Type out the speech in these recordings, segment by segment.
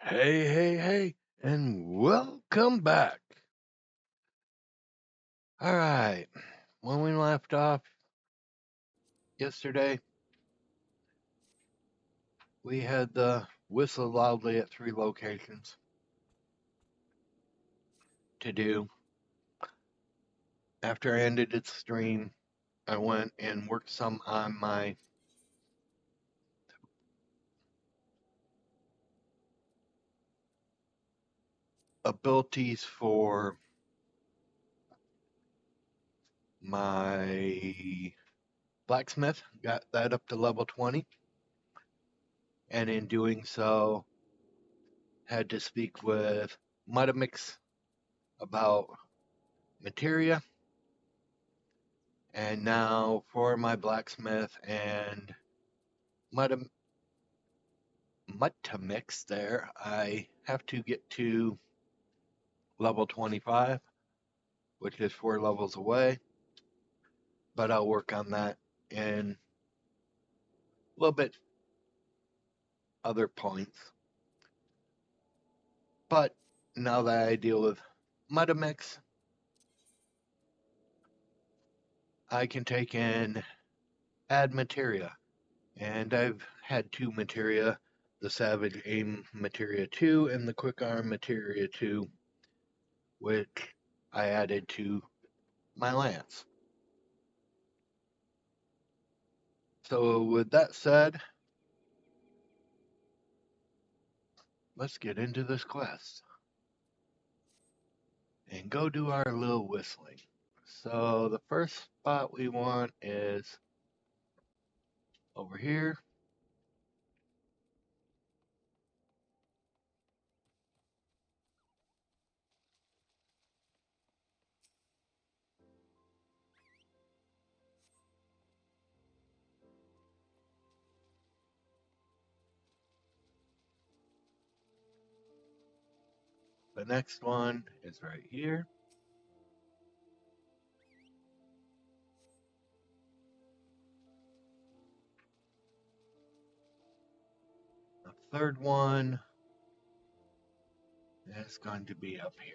Hey, and welcome back. All right, when we left off yesterday, we had the whistle loudly at 3 locations to do. After I ended its stream, I went and worked some on my abilities for my blacksmith, got that up to level 20, and in doing so, had to speak with Mutamix about materia. And now for my blacksmith and Mutamix there, I have to get to level 25, which is 4 levels away. But I'll work on that in a little bit other points. But now that I deal with Mutamix, I can take in add materia. And I've had 2 materia, the Savage Aim materia 2 and the Quick Arm materia 2, which I added to my lance. So with that said, let's get into this quest and go do our little whistling. So the first spot we want is over here. The next one is right here. The third one is going to be up here.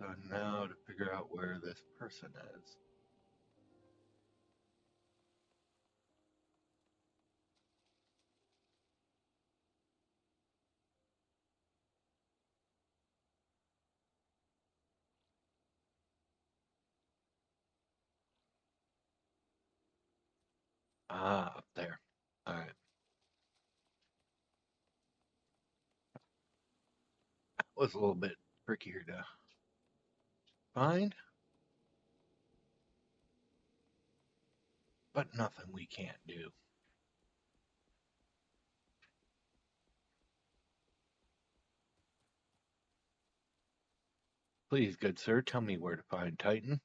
So now to figure out where this person is. Up there. All right. That was a little bit trickier to find, but nothing we can't do. Please, good sir, tell me where to find Titan.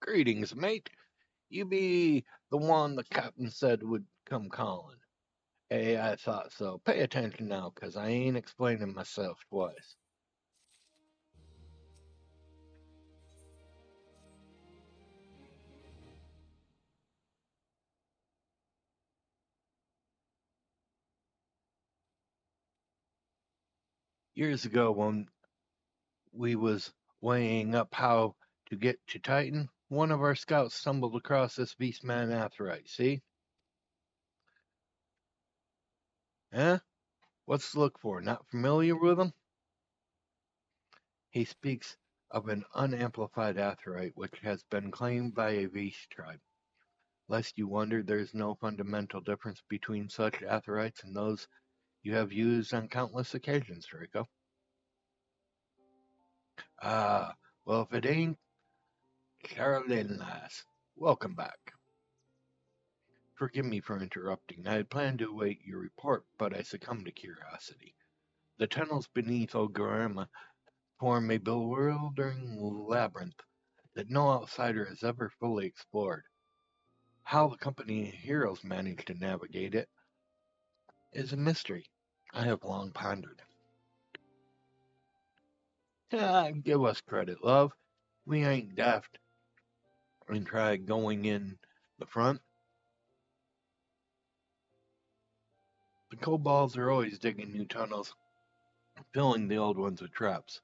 Greetings, mate. You be the one the captain said would come calling. Hey, I thought so. Pay attention now, 'cause I ain't explaining myself twice. Years ago, when we was weighing up how to get to Titan, one of our scouts stumbled across this beastman Atheryte, see? Eh? What's to look for? Not familiar with him? He speaks of an unamplified Atheryte which has been claimed by a Vish tribe. Lest you wonder, there's no fundamental difference between such Atherites and those you have used on countless occasions, Draco. Ah, well, if it ain't Caroline, lass, welcome back. Forgive me for interrupting. I had planned to await your report, but I succumbed to curiosity. The tunnels beneath Ogorama form a bewildering labyrinth that no outsider has ever fully explored. How the company of heroes managed to navigate it is a mystery I have long pondered. Give us credit, love. We ain't daft and try going in the front. The kobolds are always digging new tunnels, filling the old ones with traps.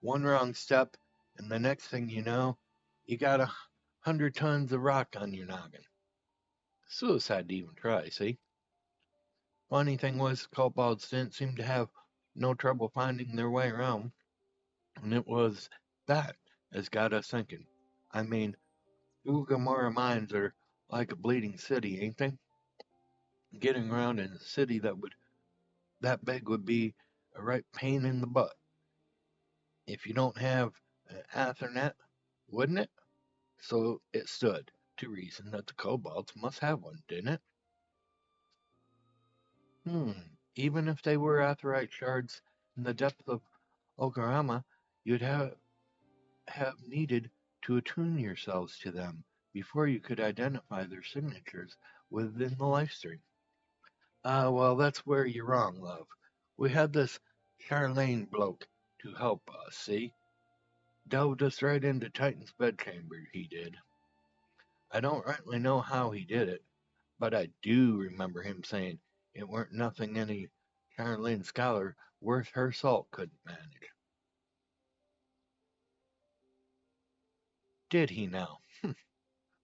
One wrong step, and the next thing you know, you got 100 tons of rock on your noggin. Suicide to even try, see? Funny thing was, kobolds didn't seem to have no trouble finding their way around, and it was that as got us thinking. I mean, Ugamora mines are like a bleeding city, ain't they? Getting around in a city that big would be a right pain in the butt. If you don't have an Ethernet, wouldn't it? So it stood to reason that the kobolds must have one, didn't it? Hmm. Even if they were aetheryte shards in the depth of Okarama, you'd have needed to attune yourselves to them before you could identify their signatures within the life stream. Well, that's where you're wrong, love. We had this Charlene bloke to help us, see? Delved us right into Titan's bedchamber, he did. I don't rightly know how he did it, but I do remember him saying it weren't nothing any Charlene scholar worth her salt couldn't manage. Did he now?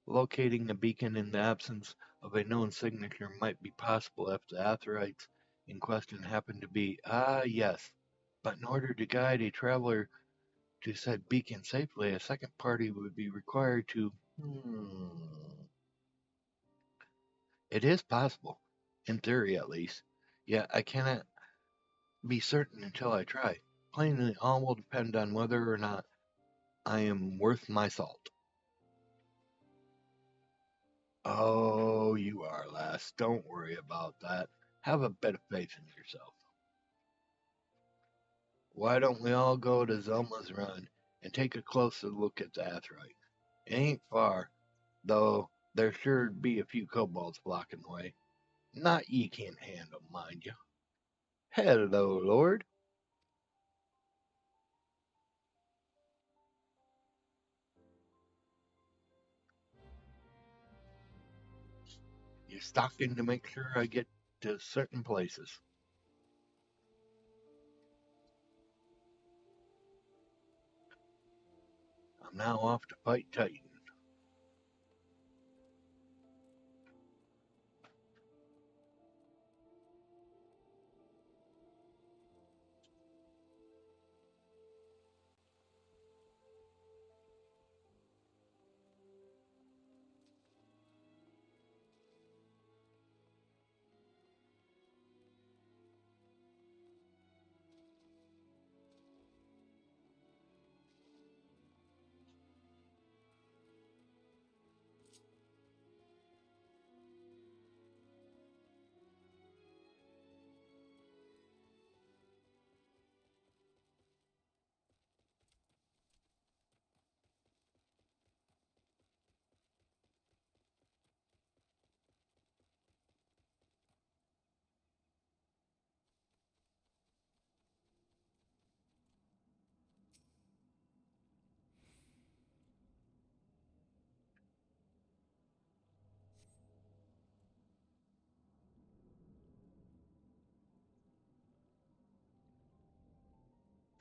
Locating a beacon in the absence of a known signature might be possible if the Aetherites in question happened to be, yes. But in order to guide a traveler to said beacon safely, a second party would be required to. It is possible, in theory at least. Yet I cannot be certain until I try. Plainly, all will depend on whether or not I am worth my salt. Oh, you are, lass. Don't worry about that. Have a bit of faith in yourself. Why don't we all go to Zelma's Run and take a closer look at the Aetheryte? It ain't far, though there sure be a few kobolds blocking the way. Not ye can't handle, mind you. Hello, Lord. You're stalking to make sure I get to certain places. I'm now off to fight Titan.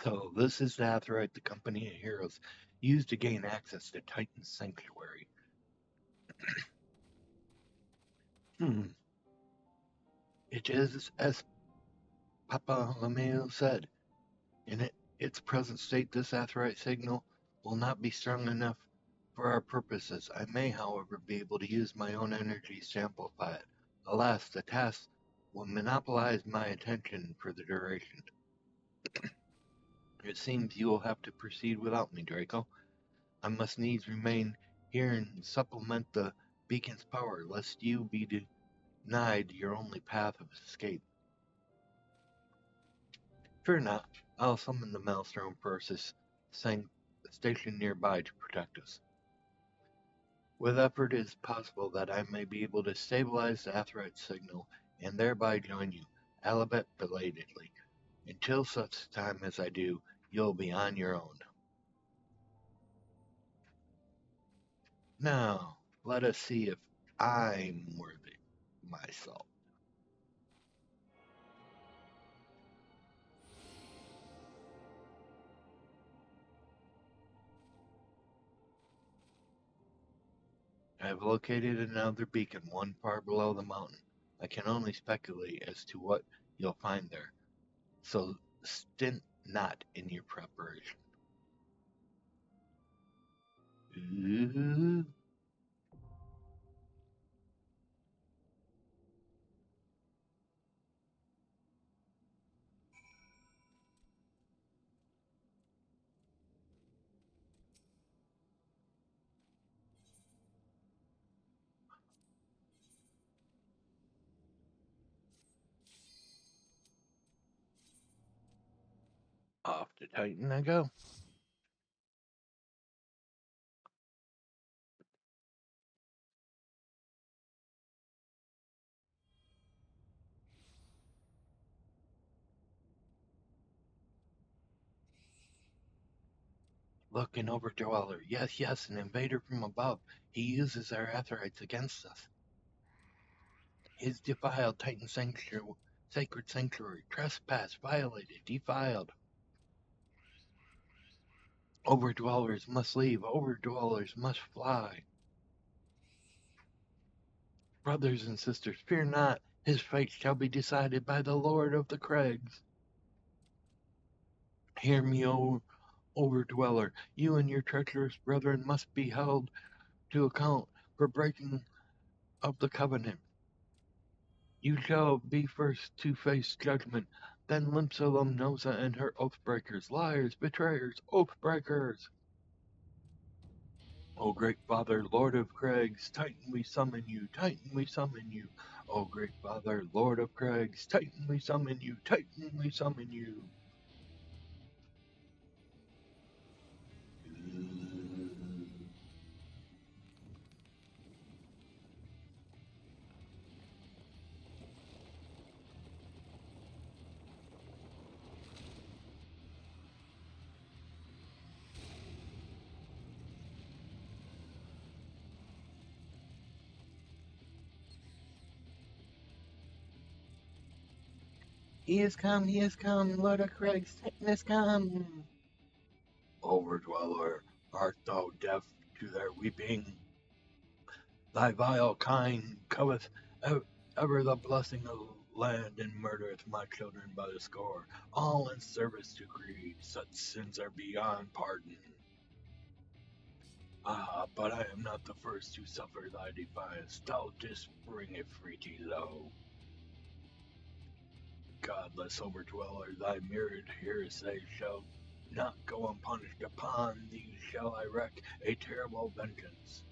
So this is the Aetheryte the company of heroes used to gain access to Titan's sanctuary. Hmm. It is as Papa Lameo said. In its present state, this Aetheryte signal will not be strong enough for our purposes. I may, however, be able to use my own energies to amplify it. Alas, the task will monopolize my attention for the duration. It seems you will have to proceed without me, Draco. I must needs remain here and supplement the beacon's power, lest you be denied your only path of escape. Fear not, I'll summon the Maelstrom Persis stationed nearby to protect us. With effort, it is possible that I may be able to stabilize the Aetheryte signal and thereby join you, albeit belatedly. Until such time as I do, you'll be on your own. Now, let us see if I'm worthy myself. I have located another beacon one far below the mountain. I can only speculate as to what you'll find there, so stint not in your preparation. Ooh. Off to Titan I go. Look, an overdweller. Yes, yes, an invader from above. He uses our Aetherites against us. His defiled Titan sanctuary, sacred sanctuary. Trespass, violated, defiled. Overdwellers must leave. Overdwellers must fly. Brothers and sisters, fear not. His fate shall be decided by the Lord of the Crags. Hear me, O overdweller. You and your treacherous brethren must be held to account for breaking of the covenant. You shall be first to face judgment, then Limsalum Nosa and her oathbreakers, liars, betrayers, oathbreakers. O great Father, Lord of Crags, Titan we summon you, Titan we summon you. O great Father, Lord of Crags, Titan we summon you, Titan we summon you. He has come, Lord of Crags, Titan has come. Overdweller, art thou deaf to their weeping? Thy vile kind cometh ever the blessing of land and murdereth my children by the score, all in service to greed. Such sins are beyond pardon. Ah, but I am not the first to suffer thy defiance. Thou didst bring it freely low. Godless overdweller, thy myriad hearsay shall not go unpunished. Upon thee shall I wreak a terrible vengeance.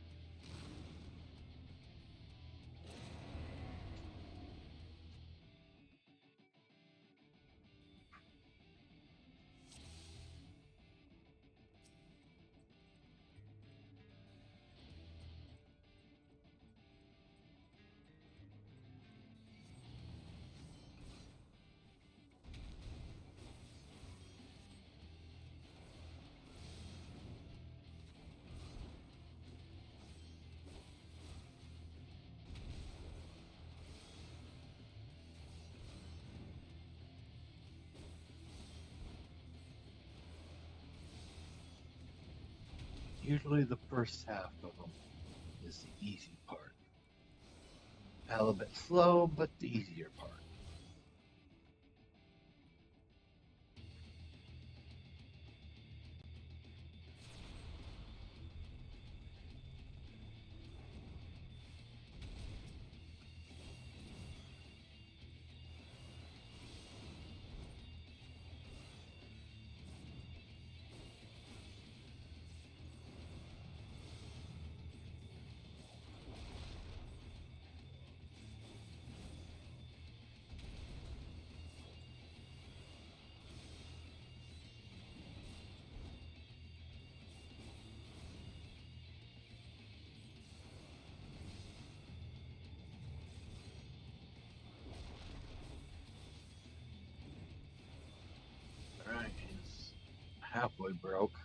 Usually the first half of them is the easy part. A little bit slow, but the easier part. halfway broke.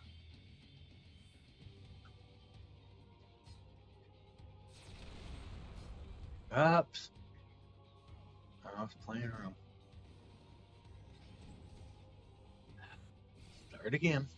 Oops. I was playing around. Start again.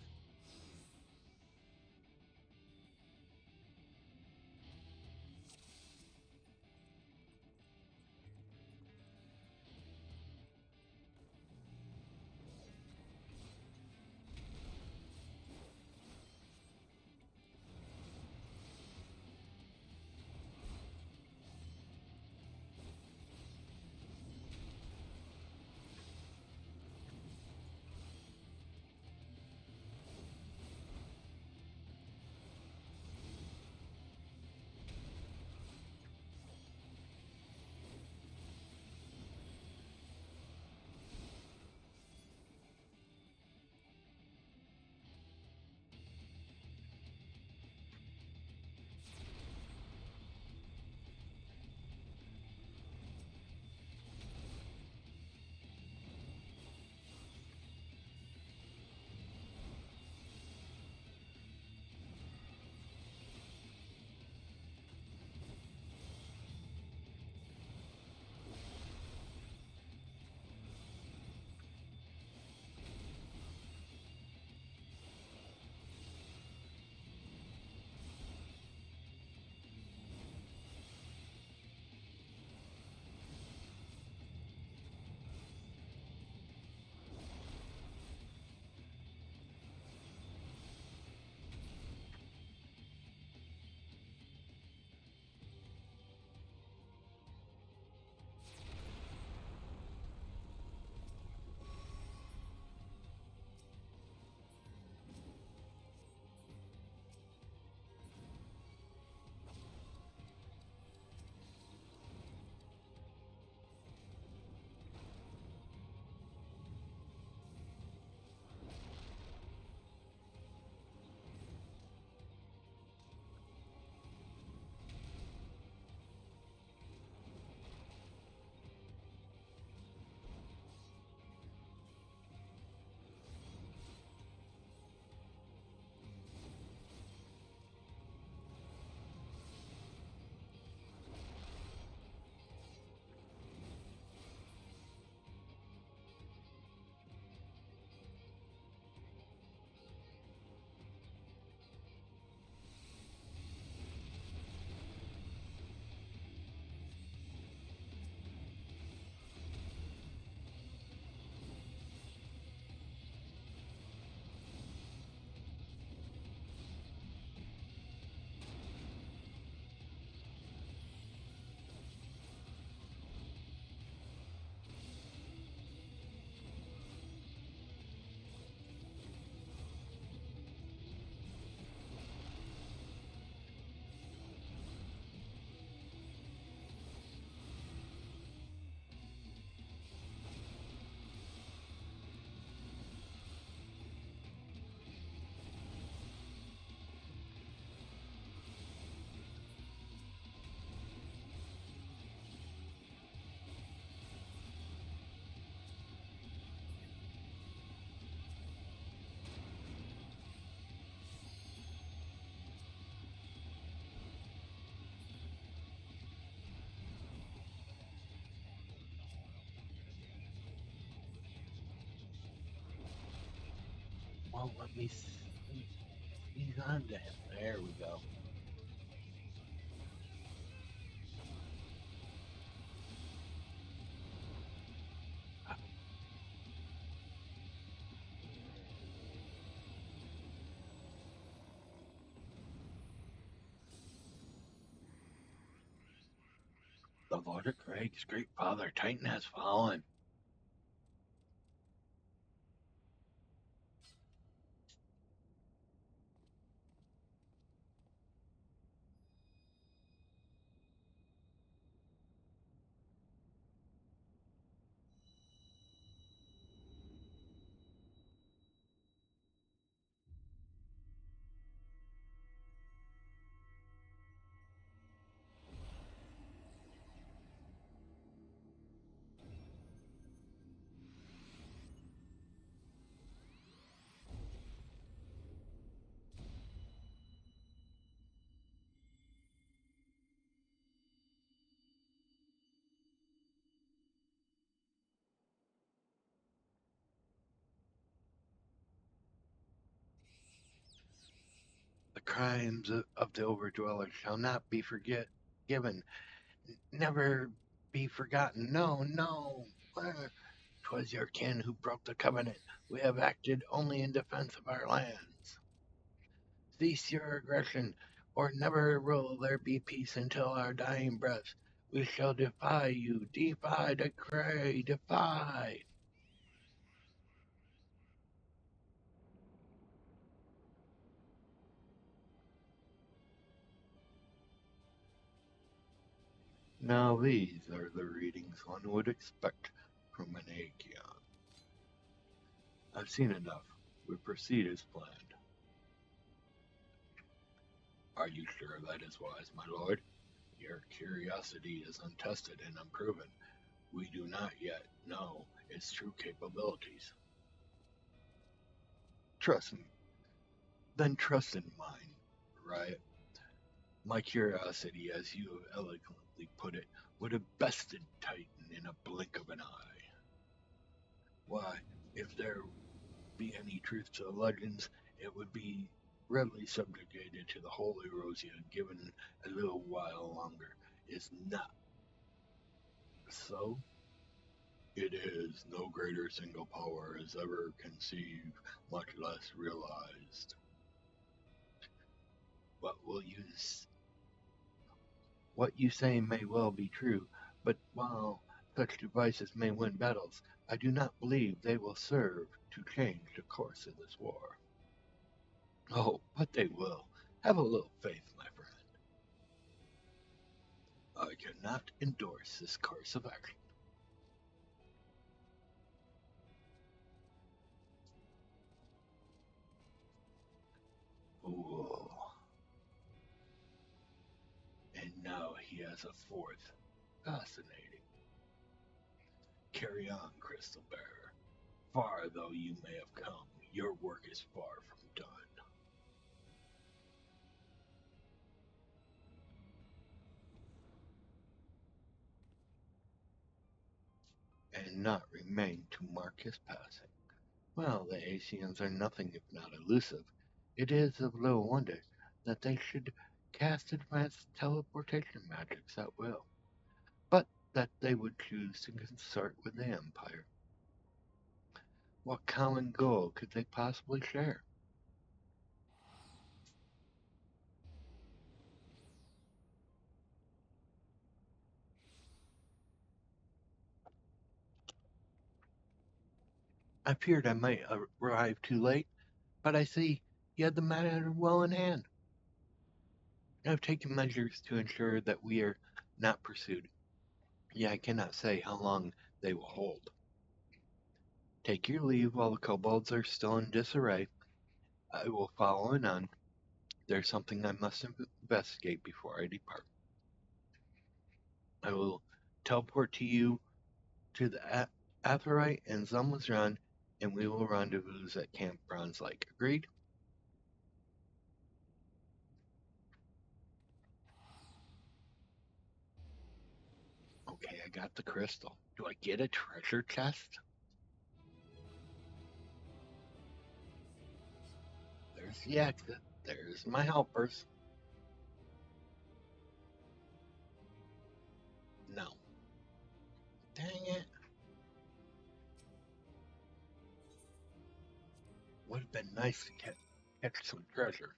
Well, let me sneeze on that. There we go. The Lord of Craig's great father, Titan, has fallen. crimes of the Overdweller shall not be forgiven, never be forgotten. No, no. 'Twas your kin who broke the covenant. We have acted only in defense of our lands. Cease your aggression, or never will there be peace until our dying breaths. We shall defy you, defy, decree, defy. Now these are the readings one would expect from an Aegeon. I've seen enough. We proceed as planned. Are you sure that is wise, my lord? Your curiosity is untested and unproven. We do not yet know its true capabilities. Trust me. Then trust in mine, right? My curiosity, as you have eloquently put it, would have bested Titan in a blink of an eye. Why, if there be any truth to the legends, it would be readily subjugated to the Holy Rosia given a little while longer. Is not so? It is. No greater single power is ever conceived, much less realized. What will you What you say may well be true, but while such devices may win battles, I do not believe they will serve to change the course of this war. Oh, but they will. Have a little faith, my friend. I cannot endorse this course of action. Fool. And now he has a fourth. Fascinating. Carry on, Crystal Bearer. Far though you may have come, your work is far from done. And not remain to mark his passing. Well, the Asians are nothing if not elusive. It is of little wonder that they should cast advanced teleportation magics at will, but that they would choose to consort with the Empire. What common goal could they possibly share? I feared I might arrive too late, but I see you had the matter well in hand. I have taken measures to ensure that we are not pursued. Yet I cannot say how long they will hold. Take your leave while the kobolds are still in disarray. I will follow in on. There's something I must investigate before I depart. I will teleport to you to the Aetheryte and Zumwazran, and we will rendezvous at Camp Bronze Lake. Agreed? Okay, I got the crystal. Do I get a treasure chest? There's the exit. There's my helpers. No. Dang it. Would have been nice to catch some treasure.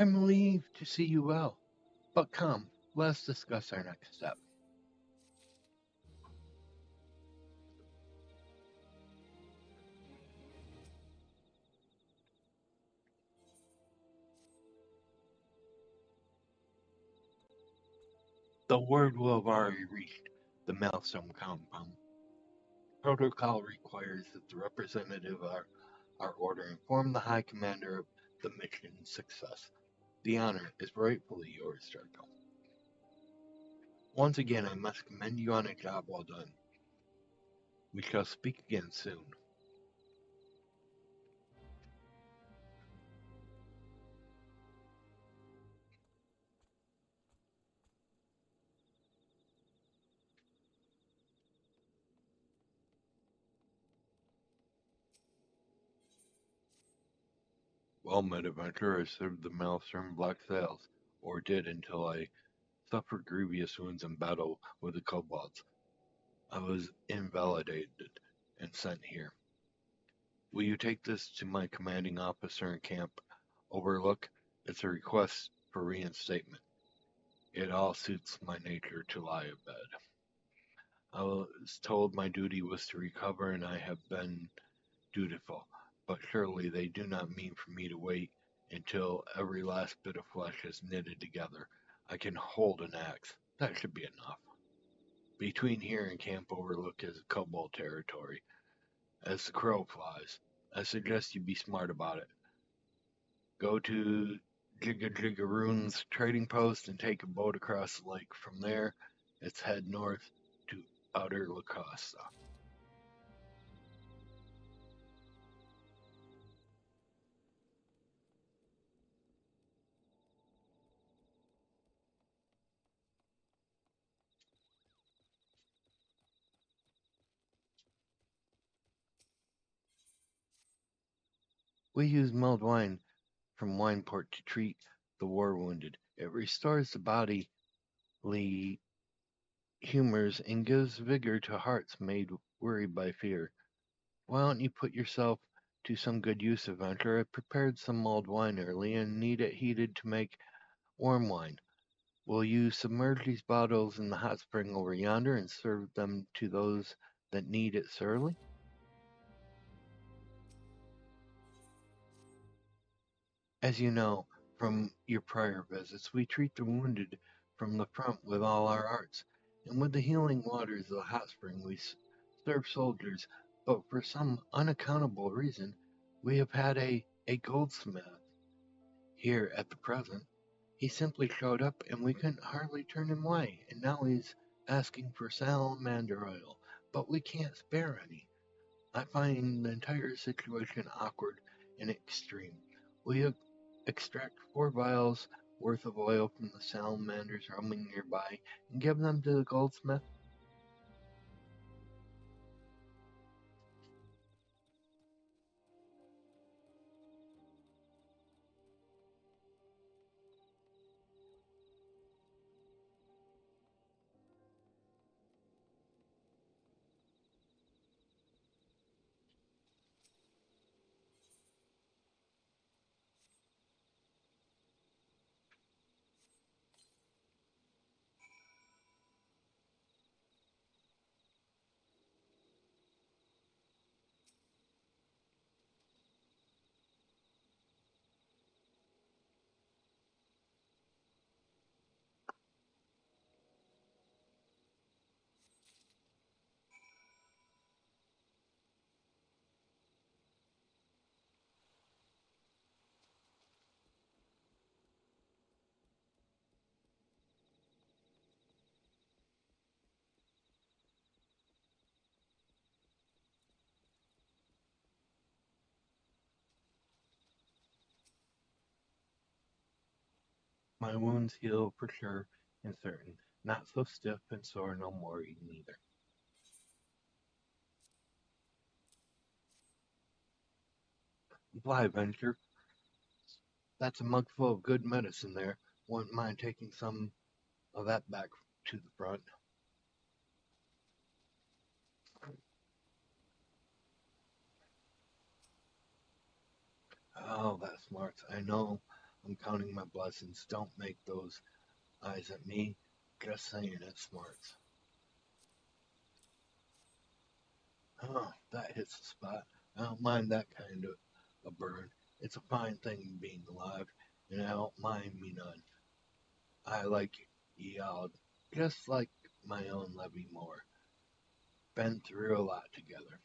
I'm relieved to see you well. But come, let's discuss our next step. The word will have already reached the Maelstrom compound. Protocol requires that the representative of our order inform the High Commander of the mission's success. The honor is rightfully yours, Draco. Once again, I must commend you on a job well done. We shall speak again soon. Well met, adventurer. I served the Maelstrom Black Sails, or did until I suffered grievous wounds in battle with the kobolds. I was invalidated and sent here. Will you take this to my commanding officer in Camp Overlook? It's a request for reinstatement. It all suits my nature to lie abed. I was told my duty was to recover, and I have been dutiful. But surely they do not mean for me to wait until every last bit of flesh is knitted together. I can hold an axe. That should be enough. Between here and Camp Overlook is kobold territory, as the crow flies. I suggest you be smart about it. Go to Jiggaroon's trading post and take a boat across the lake. From there, it's head north to Outer La Costa. We use mulled wine from Wineport to treat the war wounded. It restores the bodily humors and gives vigor to hearts made weary by fear. Why don't you put yourself to some good use, adventurer? I prepared some mulled wine early and need it heated to make warm wine. Will you submerge these bottles in the hot spring over yonder and serve them to those that need it sorely? As you know from your prior visits, we treat the wounded from the front with all our arts, and with the healing waters of the hot spring we serve soldiers, but for some unaccountable reason, we have had a goldsmith here at the present. He simply showed up and we couldn't hardly turn him away, and now he's asking for salamander oil, but we can't spare any. I find the entire situation awkward and extreme. We extract 4 vials worth of oil from the salamanders roaming nearby and give them to the goldsmith. My wounds heal for sure and certain, not so stiff and sore no more neither. Fly, Venture. That's a mug full of good medicine there. Wouldn't mind taking some of that back to the front. Oh, that smarts. I know. I'm counting my blessings. Don't make those eyes at me. Just saying it smarts. Oh, that hits the spot. I don't mind that kind of a burn. It's a fine thing being alive, and I don't mind me none. I like y'all just like my own Levy Moore. Been through a lot together.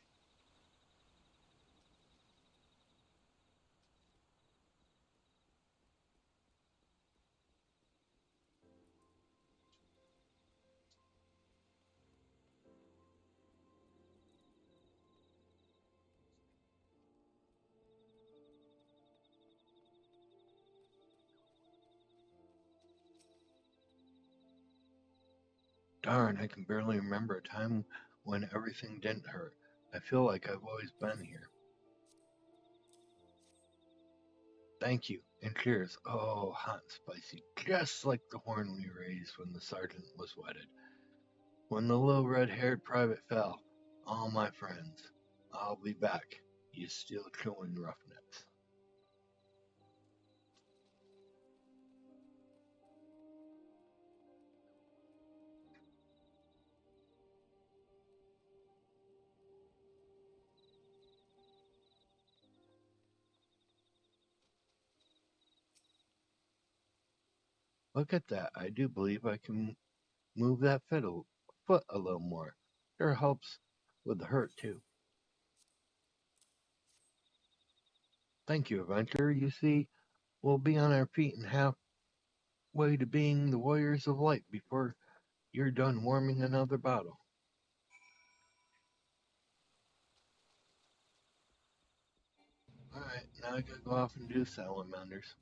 Darn, I can barely remember a time when everything didn't hurt. I feel like I've always been here. Thank you, and cheers. Oh, hot and spicy, just like the horn we raised when the sergeant was wedded. When the little red-haired private fell, all my friends, I'll be back. You still chewing roughnecks. Look at that. I do believe I can move that foot a little more. Sure helps with the hurt, too. Thank you, Adventure. You see, we'll be on our feet and halfway to being the Warriors of Light before you're done warming another bottle. Alright, now I gotta go off and do salamanders.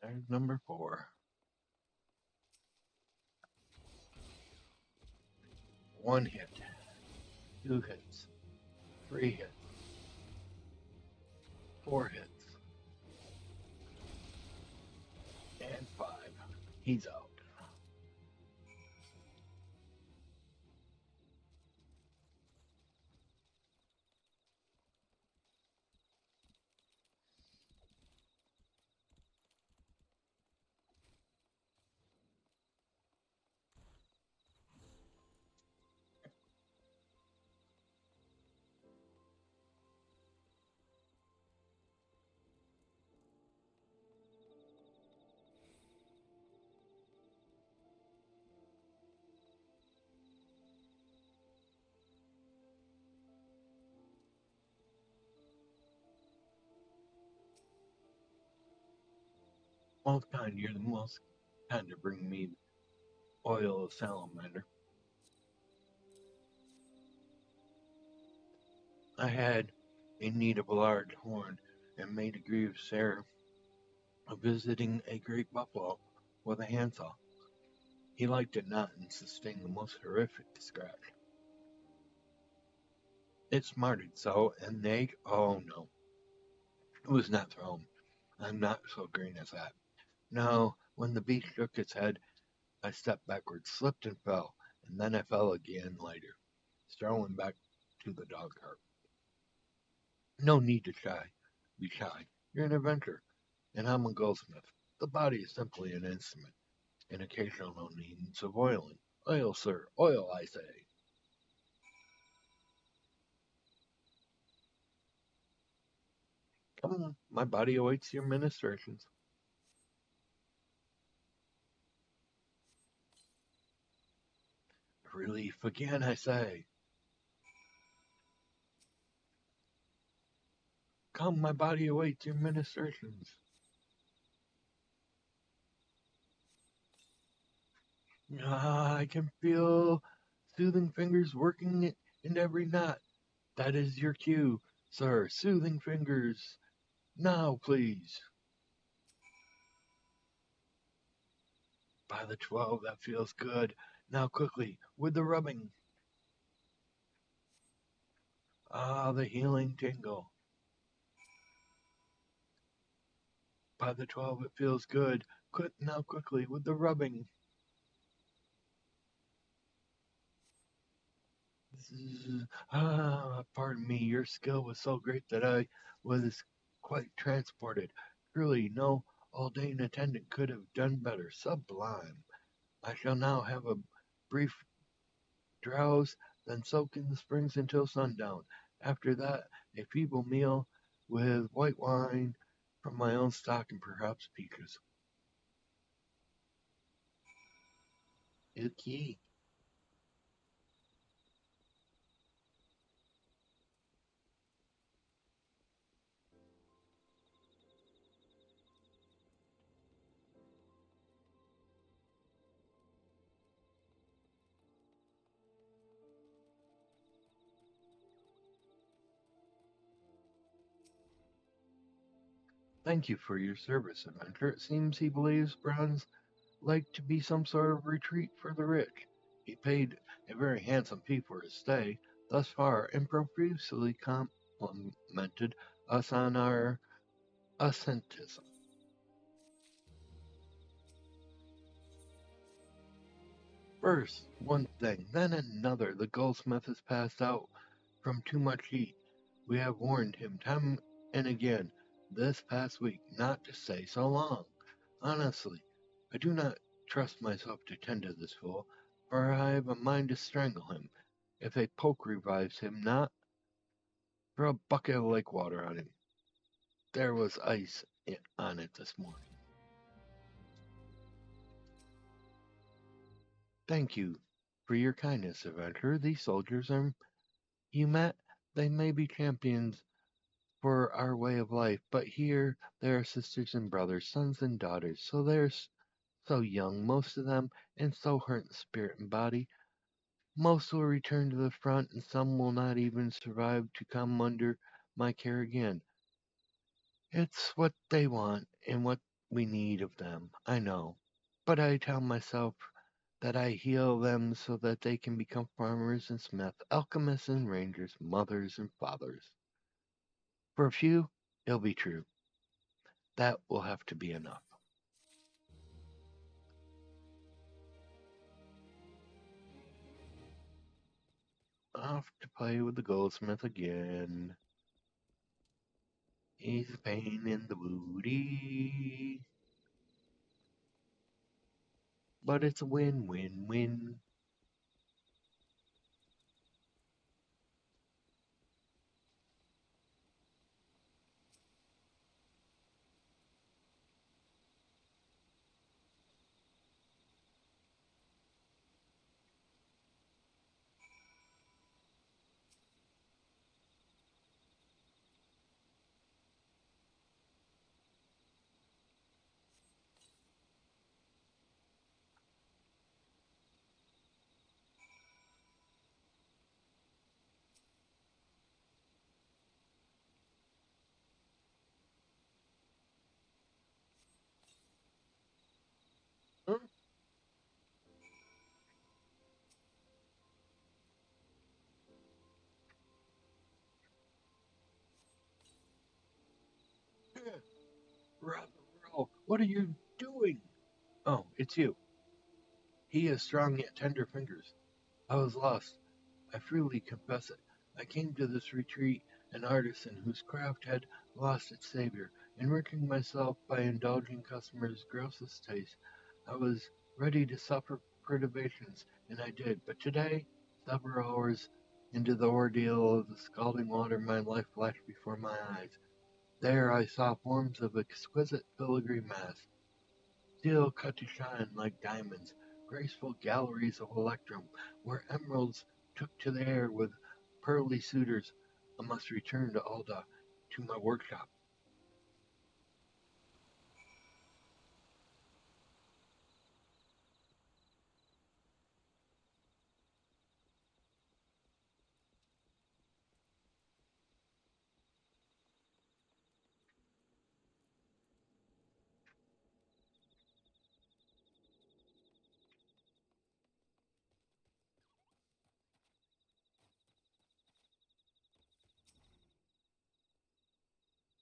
There's number 4. One hit, 2 hits, 3 hits, 4 hits, and 5. He's out. Most kind, you're the most kind to bring me oil of salamander. I had in need of a large horn and made a grievous error of visiting a great buffalo with a handsaw. He liked it not and sustained the most horrific scratch. It smarted so, and they, oh no, it was not thrown. I'm not so green as that. No, when the beast shook its head, I stepped backwards, slipped and fell, and then I fell again later, strolling back to the dog cart. No need to shy. be shy. You're an adventurer, and I'm a goldsmith. The body is simply an instrument, an occasional means of oiling. Oil, sir, oil, I say. Come on, my body awaits your ministrations. Relief again, I say. Come, my body awaits your ministrations. Ah, I can feel soothing fingers working in every knot. That is your cue, sir. Soothing fingers. Now, please. By the 12, that feels good. Now, quickly, with the rubbing. Ah, the healing tingle. By the 12, it feels good. Now, quickly, with the rubbing. Ah, pardon me, your skill was so great that I was quite transported. Truly, no all-day attendant could have done better. Sublime. I shall now have a brief drowse, then soak in the springs until sundown. After that, a feeble meal with white wine from my own stock and perhaps peaches. Okay. Thank you for your service, adventurer. It seems he believes bronze like to be some sort of retreat for the rich. He paid a very handsome fee for his stay thus far and profusely complimented us on our asceticism. First one thing, then another. The goldsmith has passed out from too much heat. We have warned him time and again this past week not to stay so long. Honestly, I do not trust myself to tend to this fool, for I have a mind to strangle him. If a poke revives him not, throw a bucket of lake water on him. There was ice on it this morning. Thank you for your kindness, adventurer. These soldiers are you met, they may be champions for our way of life, but here they are sisters and brothers, sons and daughters, so they're so young, most of them, and so hurt in spirit and body. Most will return to the front, and some will not even survive to come under my care again. It's what they want and what we need of them, I know. But I tell myself that I heal them so that they can become farmers and smiths, alchemists and rangers, mothers and fathers. For a few, it'll be true. That will have to be enough. Off to play with the goldsmith again. He's a pain in the booty. But it's a win-win-win. Huh? Rock and roll. What are you doing? Oh, it's you. He has strong yet tender fingers. I was lost. I freely confess it. I came to this retreat an artisan whose craft had lost its savior, enriching myself by indulging customers' grossest taste. I was ready to suffer privations, and I did, but today, several hours into the ordeal of the scalding water, my life flashed before my eyes. There I saw forms of exquisite filigree mass, steel cut to shine like diamonds, graceful galleries of electrum, where emeralds took to the air with pearly suitors. I must return to Alda, to my workshop.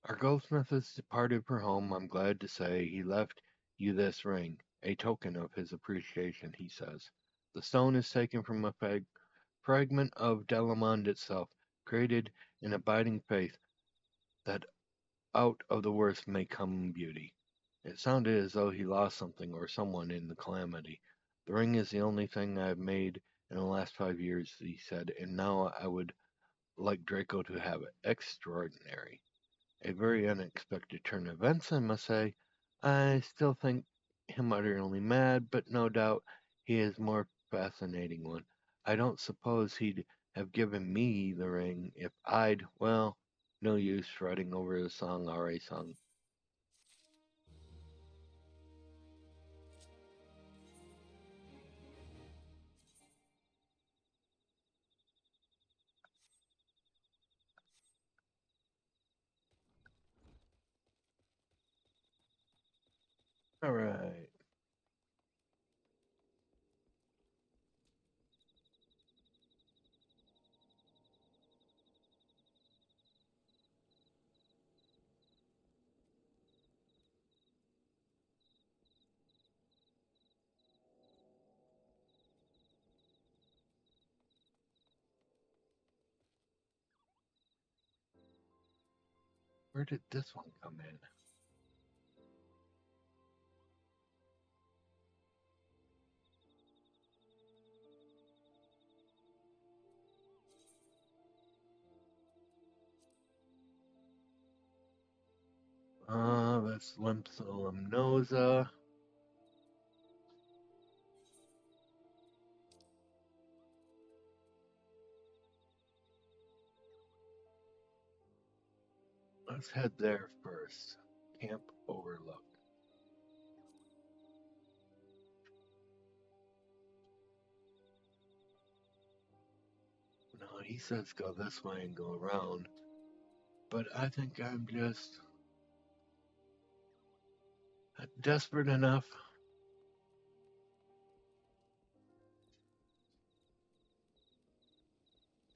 Our goldsmith has departed for home. I'm glad to say he left you this ring, a token of his appreciation, he says. The stone is taken from a fragment of Delamond itself, created in abiding faith that out of the worst may come beauty. It sounded as though he lost something or someone in the calamity. The ring is the only thing I have made in the last 5 years, he said, and now I would like Draco to have it. Extraordinary. A very unexpected turn of events, I must say. I still think him utterly mad, but no doubt he is a more fascinating one. I don't suppose he'd have given me the ring if I'd, well, no use fretting over the song already sung. All right. Where did this one come in? That's Lympholimnosa. Let's head there first. Camp Overlook. No, he says go this way and go around. But I think I'm just desperate enough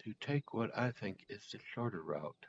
to take what I think is the shorter route.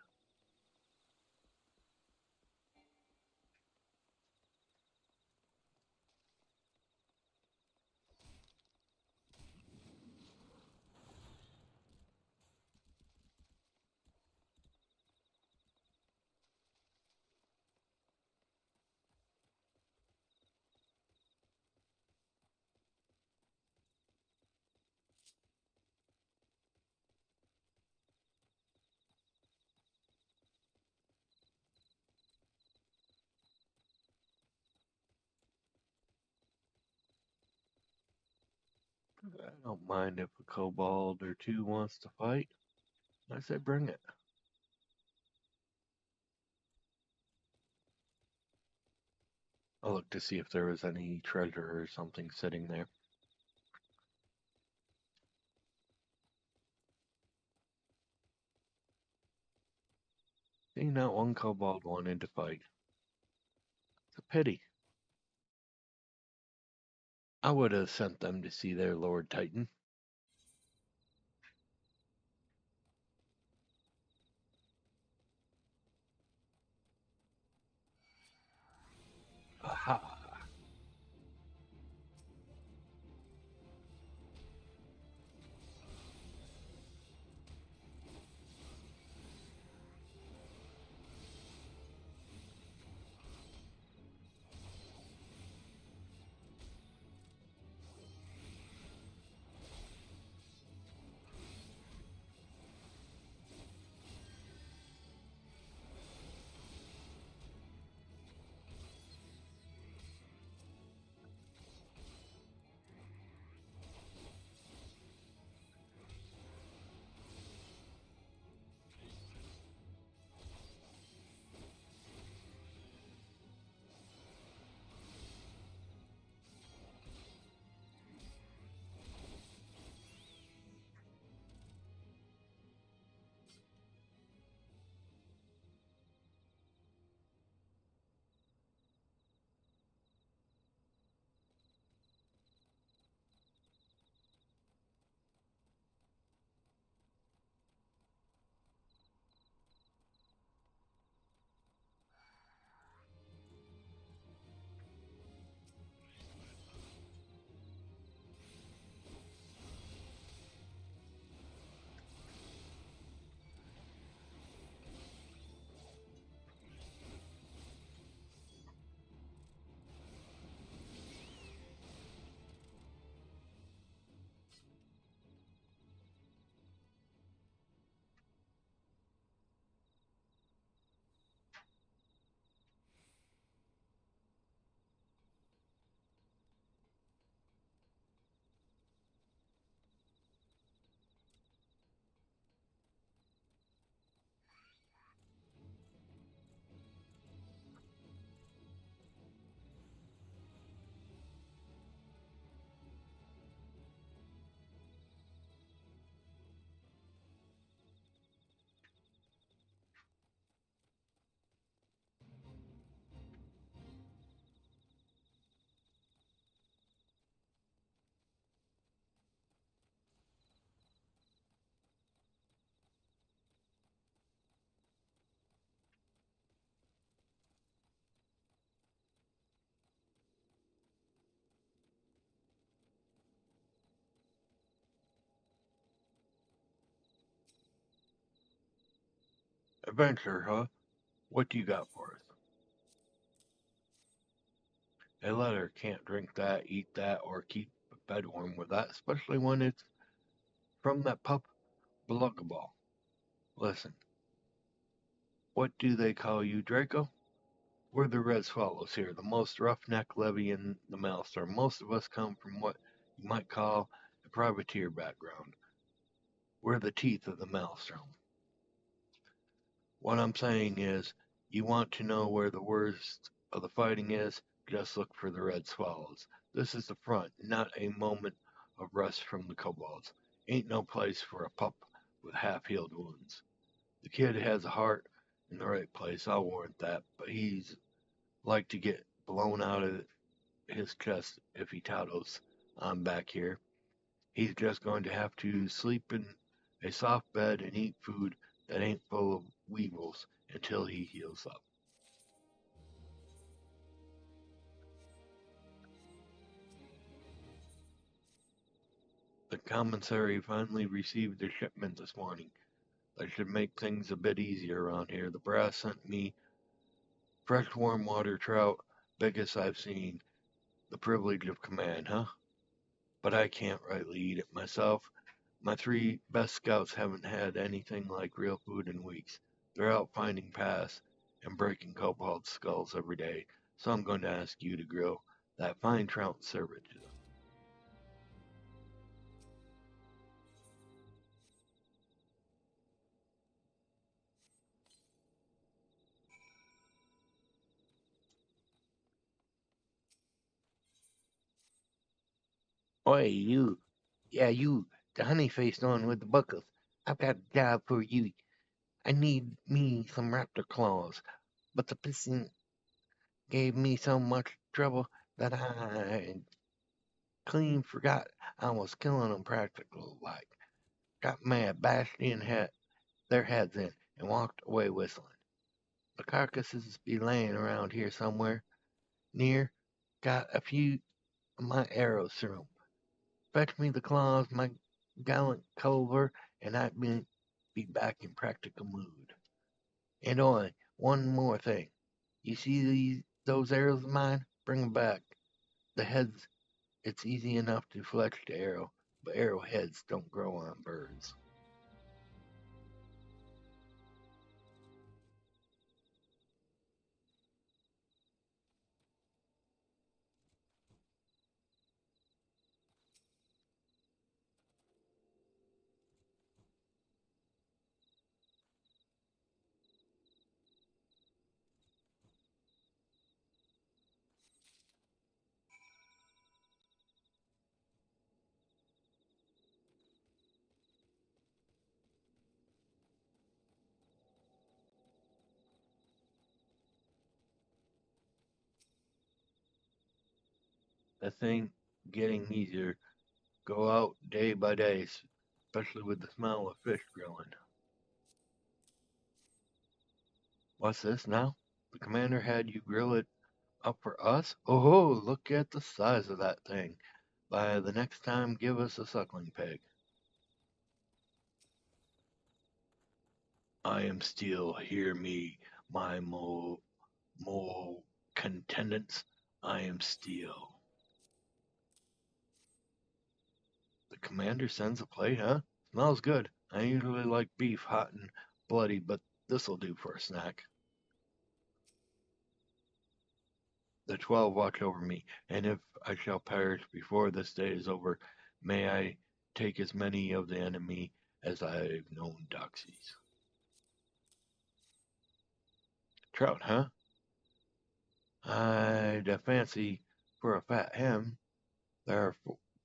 I don't mind if a kobold or two wants to fight. I say bring it. I'll look to see if there was any treasure or something sitting there. See, not one kobold wanted to fight. It's a pity. I would have sent them to see their Lord Titan. Aha! adventure, huh? What do you got for us? A letter can't drink that, eat that, or keep a bed warm with that, especially when it's from that pup Bluggaball. Listen, what do they call you, Draco? We're the Red Swallows here, the most roughneck levy in the Maelstrom. Most of us come from what you might call a privateer background. We're the teeth of the Maelstrom. What I'm saying is, you want to know where the worst of the fighting is, just look for the Red Swallows. This is the front, not a moment of rest from the kobolds. Ain't no place for a pup with half-healed wounds. The kid has a heart in the right place, I'll warrant that, but he's like to get blown out of his chest if he toddles on back here. He's just going to have to sleep in a soft bed and eat food that ain't full of weevils until he heals up. The commissary finally received their shipment this morning. That should make things a bit easier around here. The brass sent me fresh warm water trout, biggest I've seen. The privilege of command, huh? But I can't rightly eat it myself. My three best scouts haven't had anything like real food in weeks. They're out finding paths and breaking kobold skulls every day, so I'm going to ask you to grill that fine trout and serve it to them. Oi, you. Yeah, you. The honey-faced one with the buckles. I've got a job for you. I need me some raptor claws, but the piston gave me so much trouble that I clean forgot I was killing 'em practical like. Got mad, bashed their heads in, and walked away whistling. The carcasses be laying around here somewhere. Near, got a few of my arrows through 'em. Fetch me the claws, my gallant Culver, and be back in practical mood. And one more thing. You see those arrows of mine? Bring 'em back. The heads, it's easy enough to fletch the arrow, but arrowheads don't grow on birds. The thing getting easier. Go out day by day, especially with the smell of fish grilling. What's this now? The commander had you grill it up for us? Oh, look at the size of that thing. By the next time, give us a suckling pig. I am steel, hear me, my mole contendants. I am steel. The commander sends a plate, huh? Smells good. I usually like beef hot and bloody, but this'll do for a snack. The 12 watch over me, and if I shall perish before this day is over, may I take as many of the enemy as I've known doxies. Trout, huh? I'd a fancy for a fat hen. There are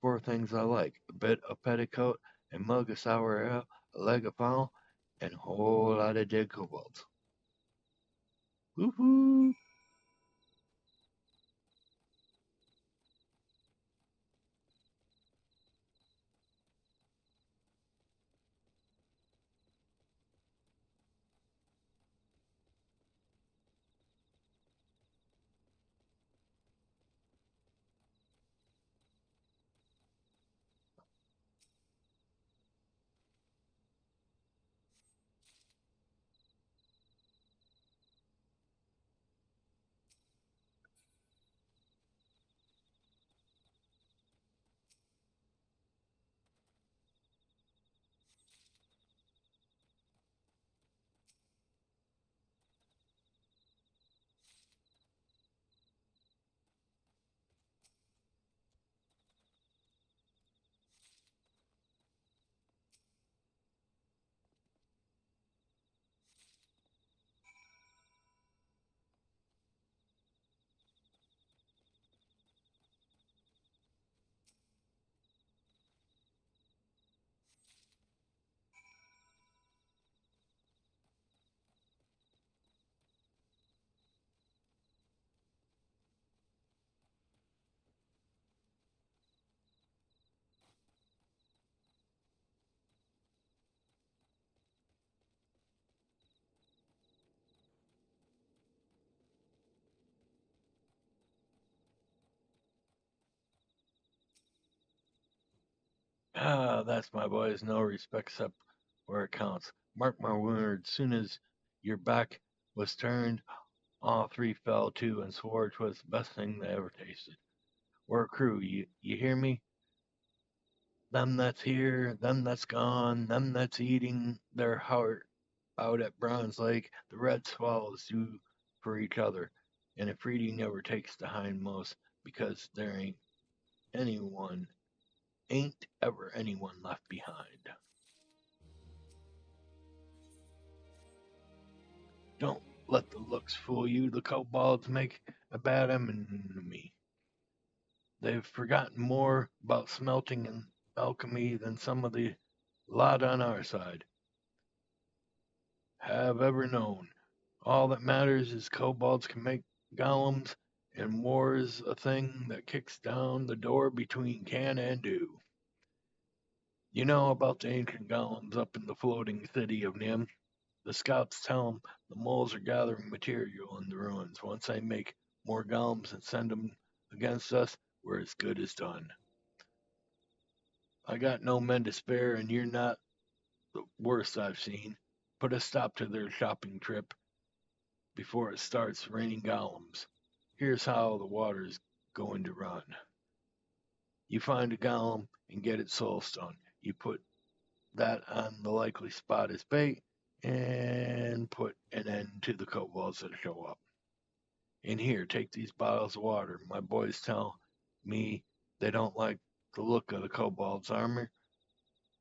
four things I like: a bit of petticoat, a mug of sour ale, a leg of fowl, and a whole lot of dead kobolds. Woohoo! Ah, that's my boys. No respect except where it counts. Mark my words, soon as your back was turned, all three fell to and swore 'twas the best thing they ever tasted. We're a crew, you hear me? Them that's here, them that's gone, them that's eating their heart out at Bronze Lake, the red swallows do for each other. And if Reedy never takes the hindmost, because there anyone, ain't ever anyone left behind. Don't let the looks fool you. The kobolds make a bad enemy. They've forgotten more about smelting and alchemy than some of the lot on our side have ever known. All that matters is kobolds can make golems, and war's a thing that kicks down the door between can and do. You know about the ancient golems up in the floating city of Nim? The scouts tell 'em the moles are gathering material in the ruins. Once they make more golems and send 'em against us, we're as good as done. I got no men to spare, and you're not the worst I've seen. Put a stop to their shopping trip before it starts raining golems. Here's how the water's going to run. You find a golem and get its soul stone. You put that on the likely spot as bait and put an end to the kobolds that show up. And here, take these bottles of water. My boys tell me they don't like the look of the kobold's armor,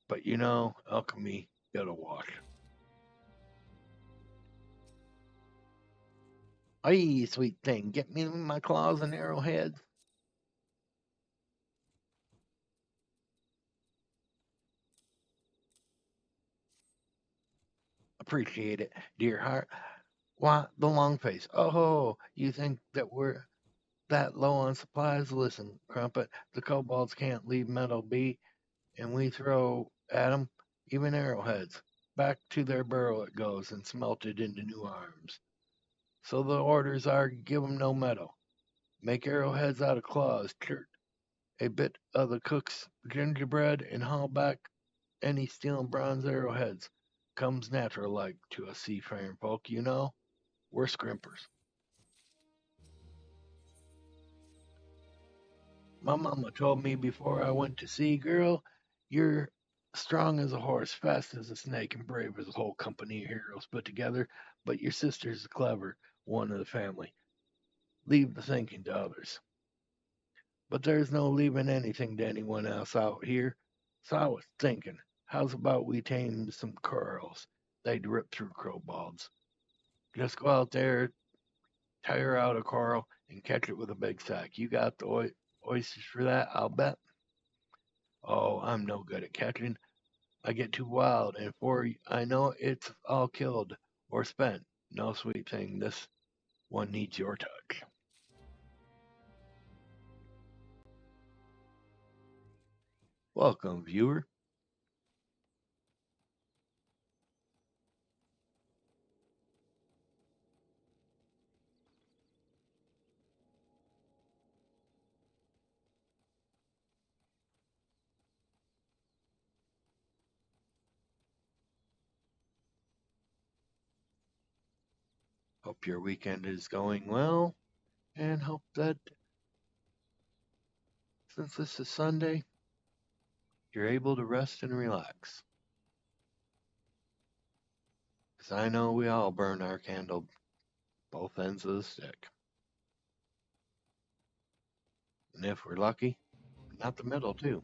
but you know, alchemy got a wash. Hey, sweet thing, get me my claws and arrowheads. Appreciate it, dear heart. Why, the long face. Oh, you think that we're that low on supplies? Listen, Crumpet, the kobolds can't leave metal be, and we throw at 'em even arrowheads. Back to their burrow it goes and smelted into new arms. So the orders are give 'em no metal. Make arrowheads out of claws, chert a bit of the cook's gingerbread, and haul back any steel and bronze arrowheads. Comes natural like to us seafaring folk, you know. We're scrimpers. My mama told me before I went to sea, girl, you're strong as a horse, fast as a snake, and brave as a whole company of heroes put together, but your sister's the clever one of the family. Leave the thinking to others. But there's no leaving anything to anyone else out here. So I was thinking, how's about we tame some curls? They'd rip through crowballs. Just go out there, tire out a coral, and catch it with a big sack. You got the oysters for that, I'll bet. Oh, I'm no good at catching. I get too wild, and before I know it, it's all killed or spent. No, sweet thing, this one needs your touch. Welcome, viewer. Hope your weekend is going well, and hope that since this is Sunday, you're able to rest and relax. Because I know we all burn our candle both ends of the stick. And if we're lucky, not the middle, too.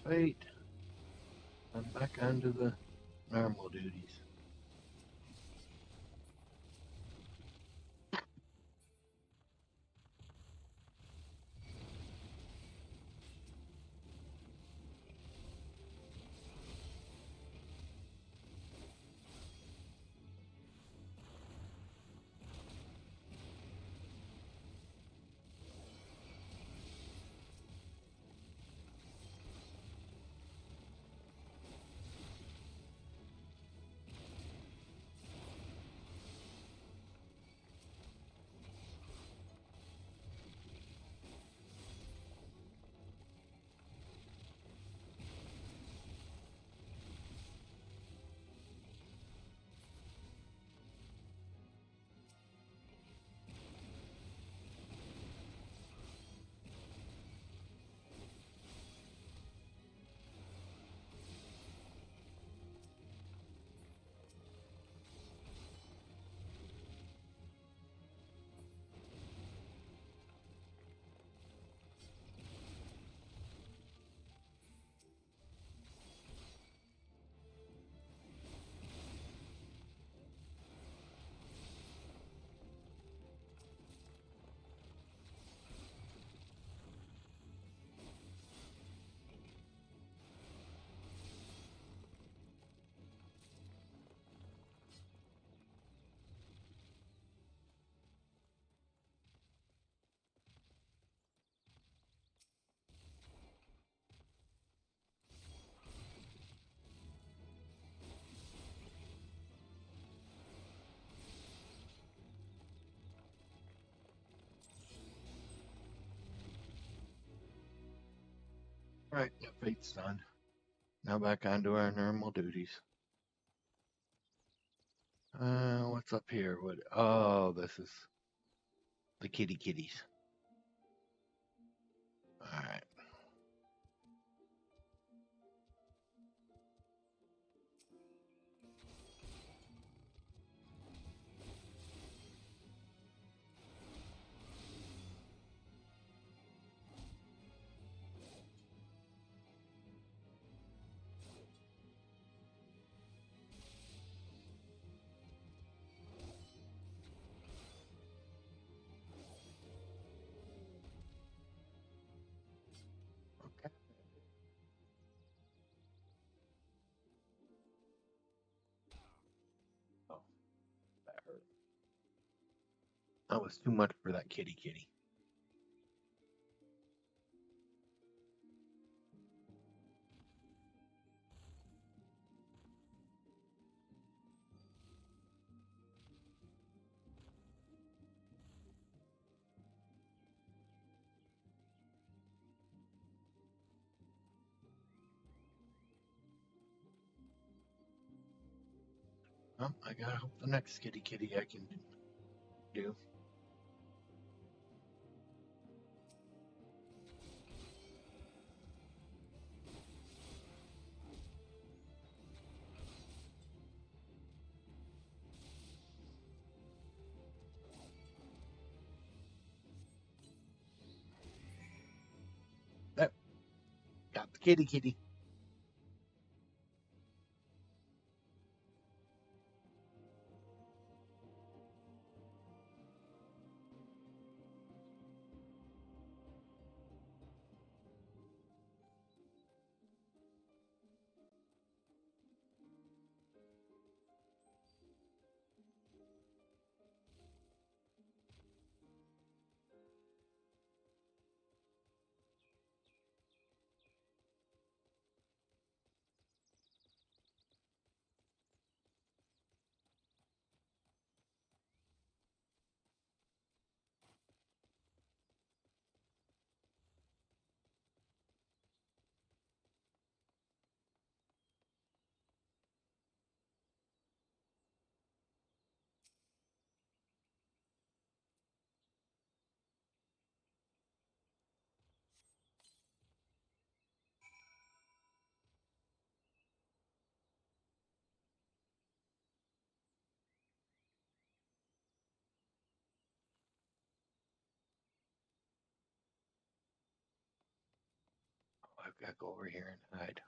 fate. I'm back onto the normal duties. Right, the fate's done. Now back onto our normal duties. What's up here? What? Oh, this is the kitties. All right. Okay. Oh, that hurt. That was too much for that kitty. Well, I gotta hope the next kitty I can do. That got the kitty. gotta go over here and hide.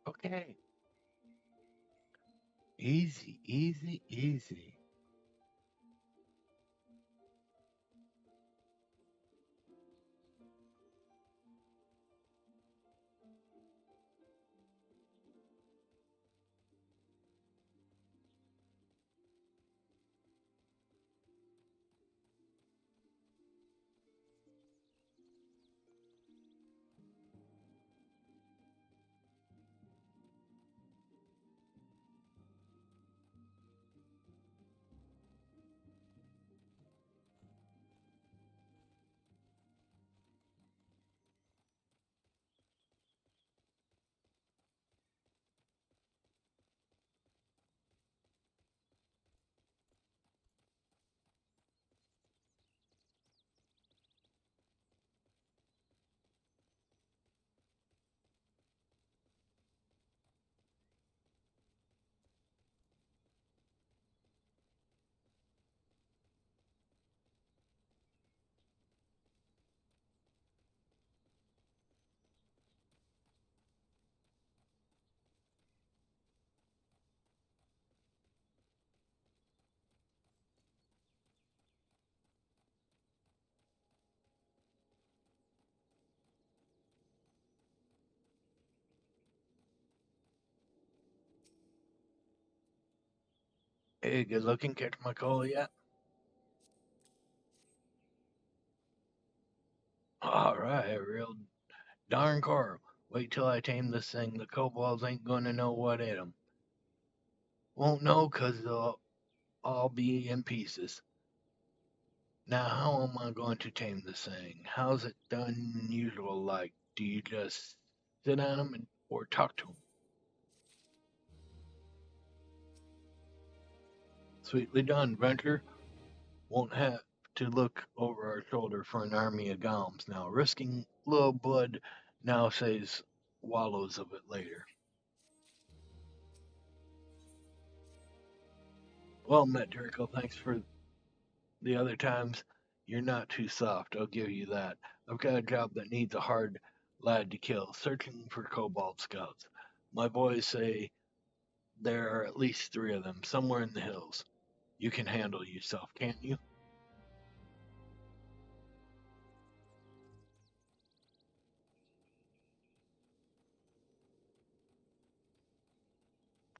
Okay. Easy, easy, easy. Hey, good looking. Catch my call yet? All right, real darn Carl. Wait till I tame this thing. The kobolds ain't gonna know what hit 'em. Won't know 'cause they'll all be in pieces. Now, how am I going to tame this thing? How's it done usual like? Do you just sit on 'em or talk to 'em? Sweetly done, Venture. Won't have to look over our shoulder for an army of golems now. Risking little blood now saves wallows of it later. Well met, Draco. Thanks for the other times. You're not too soft, I'll give you that. I've got a job that needs a hard lad to kill, searching for kobold scouts. My boys say there are at least three of them, somewhere in the hills. You can handle yourself, can't you?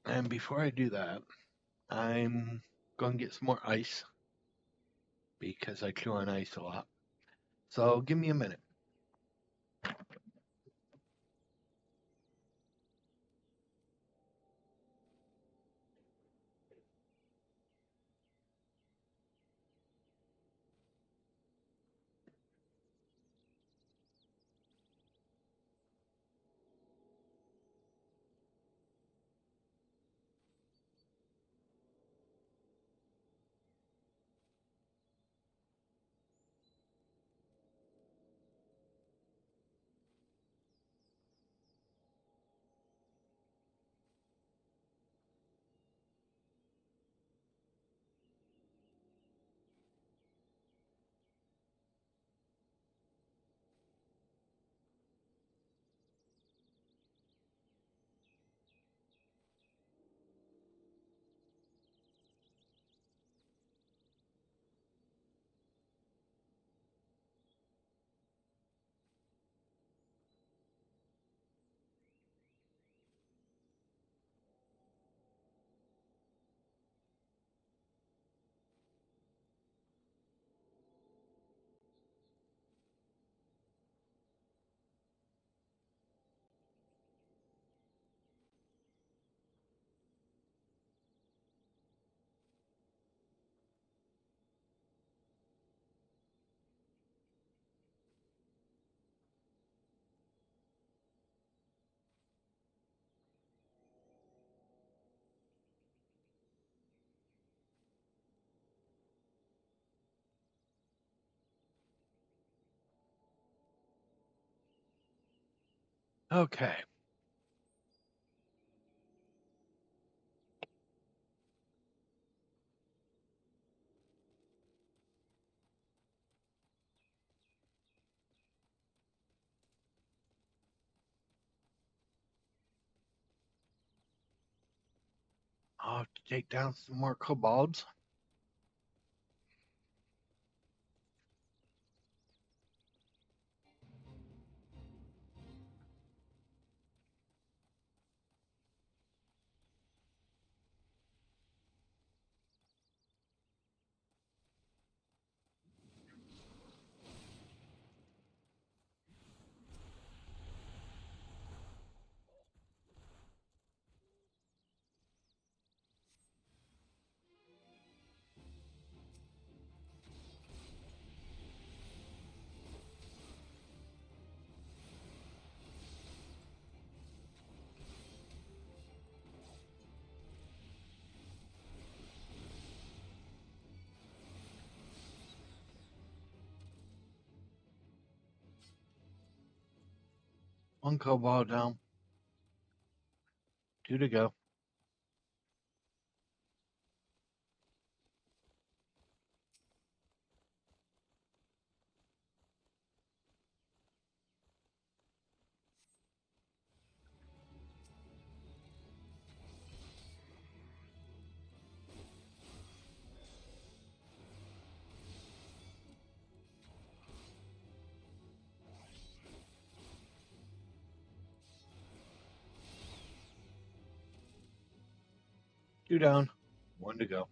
And before I do that, I'm going to get some more ice because I chew on ice a lot. So give me a minute. Okay. I'll have to take down some more kobolds. One kobold down. 2 to go. Two down. 1 to go.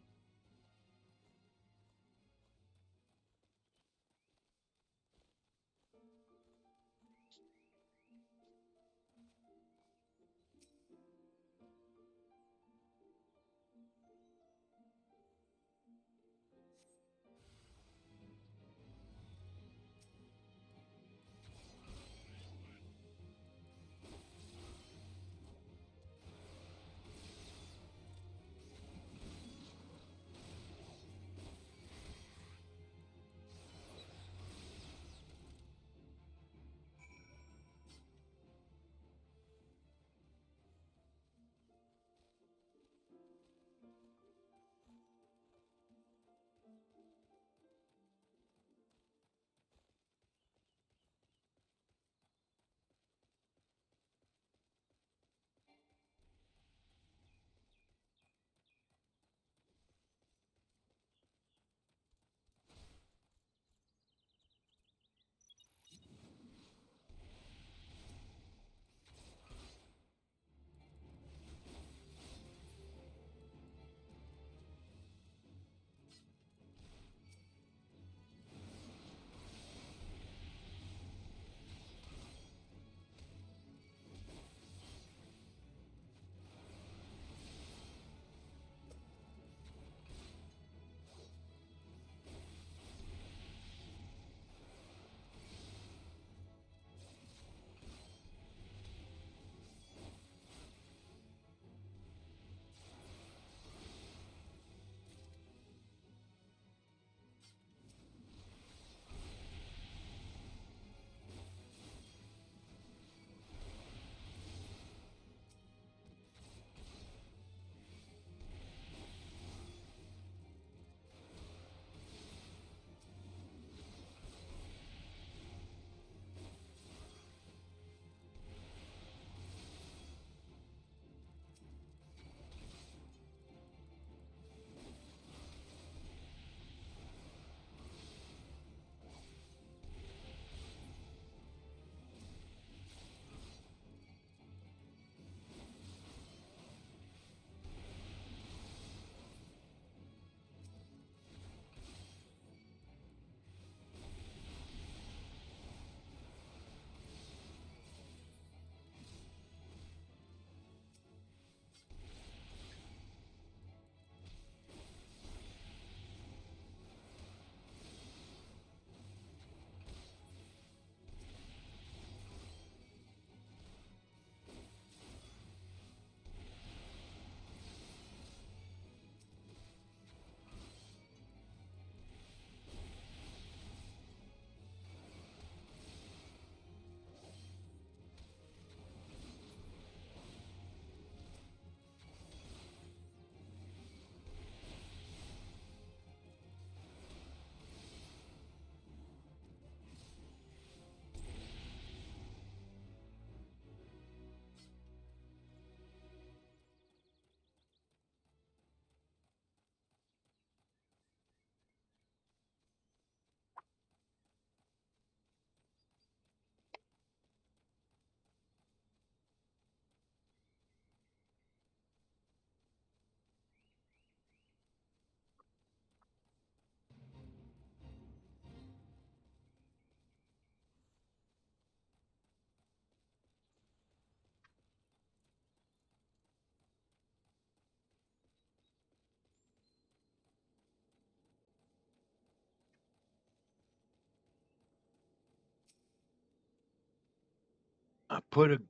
put a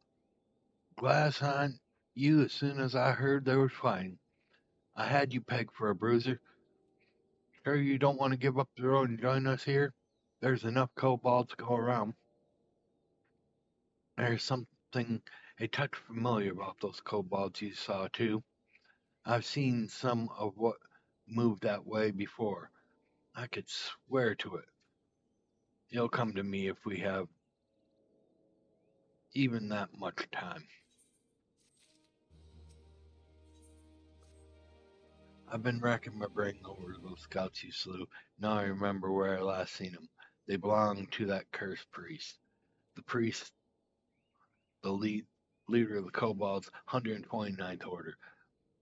glass on you as soon as I heard there was fighting. I had you pegged for a bruiser. Sure you don't want to give up the road and join us here? There's enough kobolds to go around. There's something a touch familiar about those kobolds you saw, too. I've seen some of what moved that way before. I could swear to it. You'll come to me if we have even that much time. I've been racking my brain over those scouts you slew. Now I remember where I last seen them. They belonged to that cursed priest. The priest, the leader of the kobolds, 129th Order.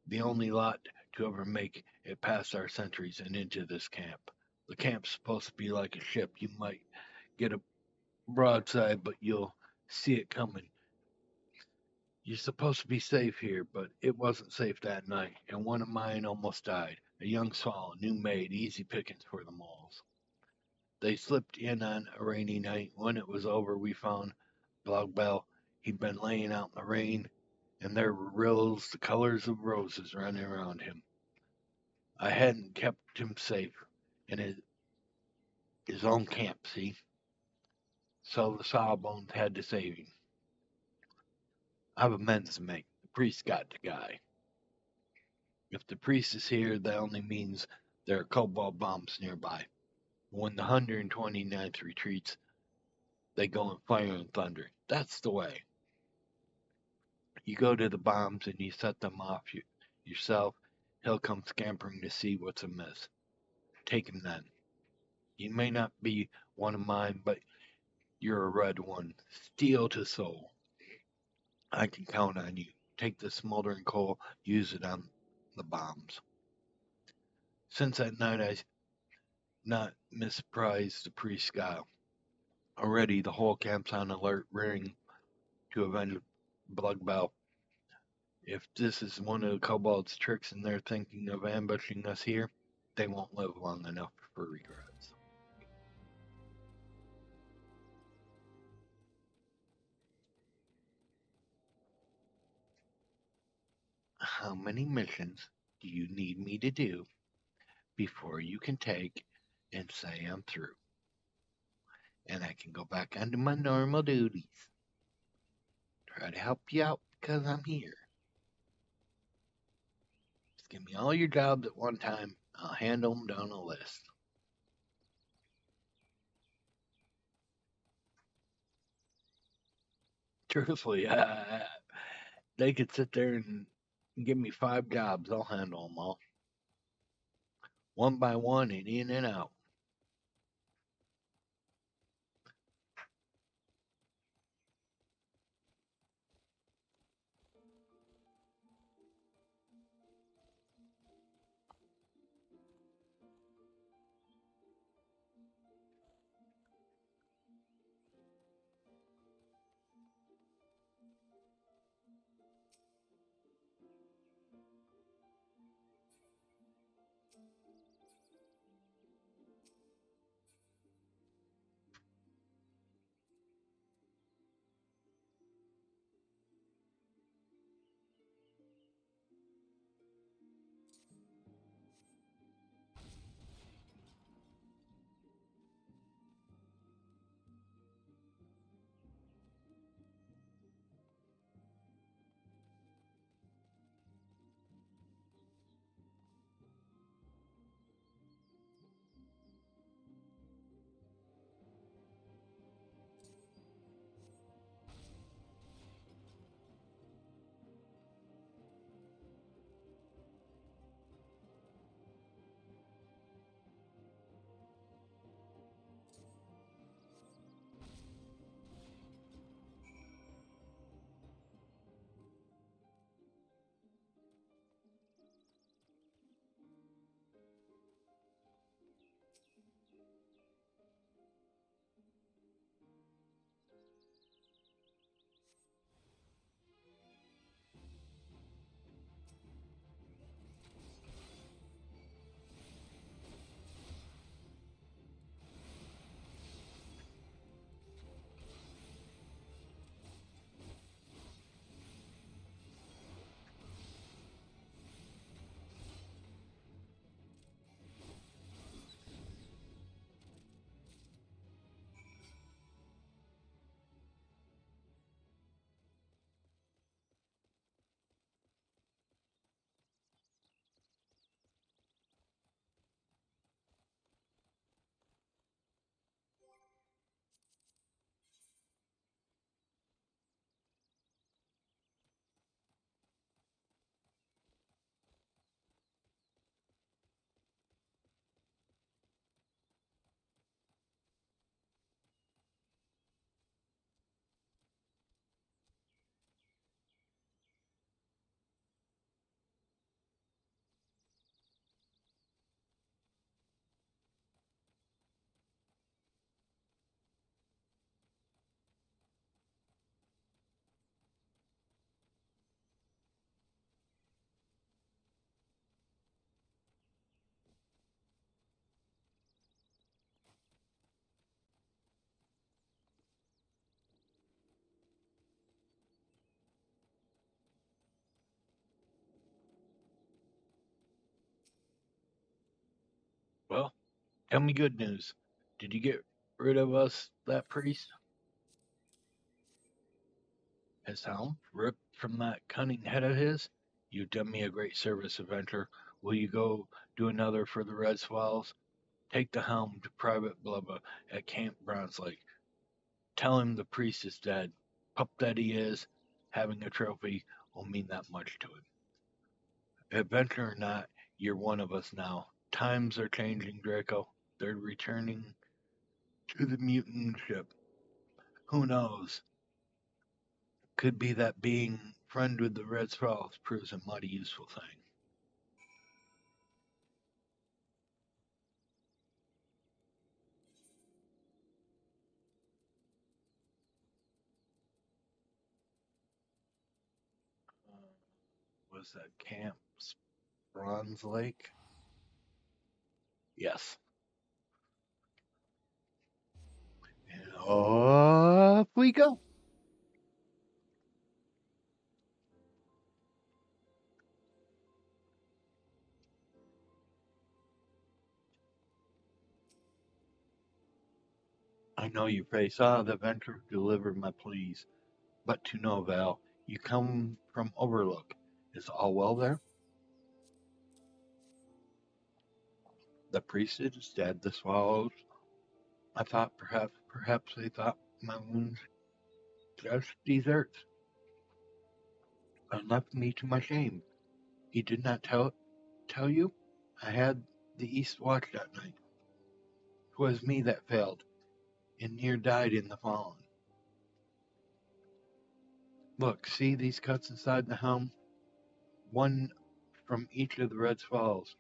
The only lot to ever make it past our sentries and into this camp. The camp's supposed to be like a ship. You might get a broadside, but you'll see it coming. You're supposed to be safe here, but it wasn't safe that night, and one of mine almost died. A young swallow, new maid, easy pickings for the moles. They slipped in on a rainy night. When it was over, we found Blogbell. He'd been laying out in the rain, and there were rills the colors of roses running around him. I hadn't kept him safe in his own camp, see? So the Sawbones had to save him. I've amends to make. The priest got the guy. If the priest is here, that only means there are cobalt bombs nearby. When the 129th retreats, they go in fire and thunder. That's the way. You go to the bombs and you set them off yourself. He'll come scampering to see what's amiss. Take him then. You may not be one of mine, but you're a red one. Steel to soul. I can count on you. Take the smoldering coal, use it on the bombs. Since that night, I not misprized the priest's guile. Already, the whole camp's on alert, rearing to avenge Blogbell. If this is one of the kobolds' tricks and they're thinking of ambushing us here, they won't live long enough for regrets. How many missions do you need me to do before you can take and say I'm through? And I can go back onto my normal duties. Try to help you out because I'm here. Just give me all your jobs at one time. I'll handle them down a list. Truthfully, they could sit there and give me 5 jobs. I'll handle them all. One by one and in and out. Tell me good news. Did you get rid of us, that priest? His helm ripped from that cunning head of his? You've done me a great service, adventurer. Will you go do another for the Red Swallows? Take the helm to Private Blubba at Camp Bronze Lake. Tell him the priest is dead. Pup that he is, having a trophy will mean that much to him. Adventurer or not, you're one of us now. Times are changing, Draco. They're returning to the mutant ship. Who knows? Could be that being friend with the Red Swallows proves a mighty useful thing. Was that Camp Bronze Lake? Yes. And off we go. I know you face the adventure deliver my pleas, but to no avail. You come from Overlook. Is all well there? The priest is dead, the swallows. I thought perhaps they thought my wounds just deserts, and left me to my shame. He did not tell you? I had the east watch that night. 'Twas me that failed, and near died in the falling. Look, see these cuts inside the helm? One from each of the red swallows.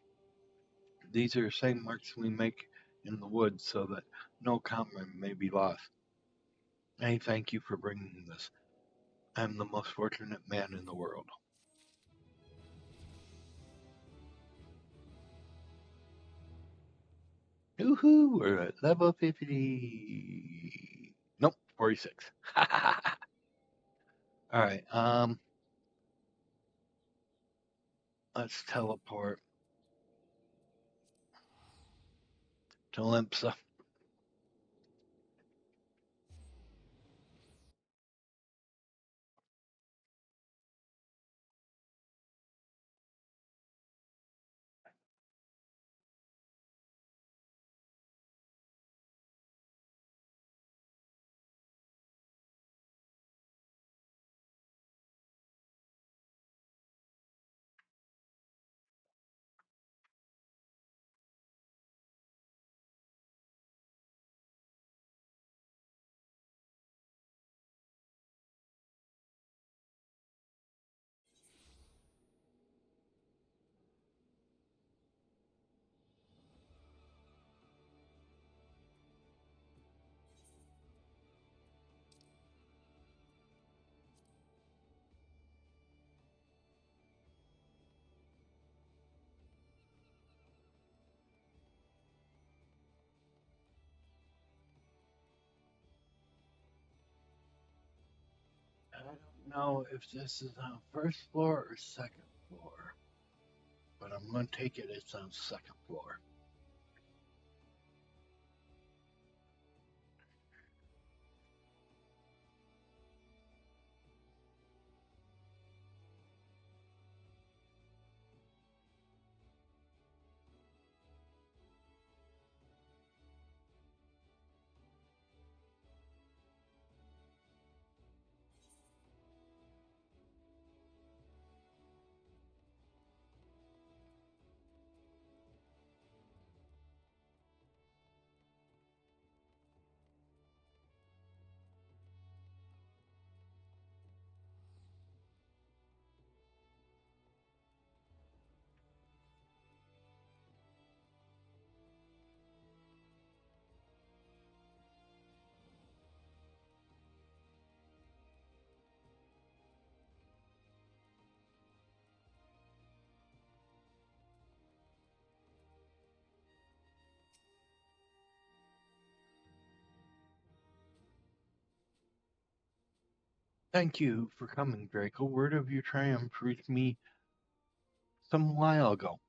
These are the same marks we make in the woods so that no comrade may be lost. I thank you for bringing this. I am the most fortunate man in the world. Woohoo! We're at level 50. Nope, 46. Alright, let's teleport to Limpsa. I don't know if this is on first floor or second floor, but I'm going to take it it's on second floor. Thank you for coming, Draco. Word of your triumph reached me some while ago,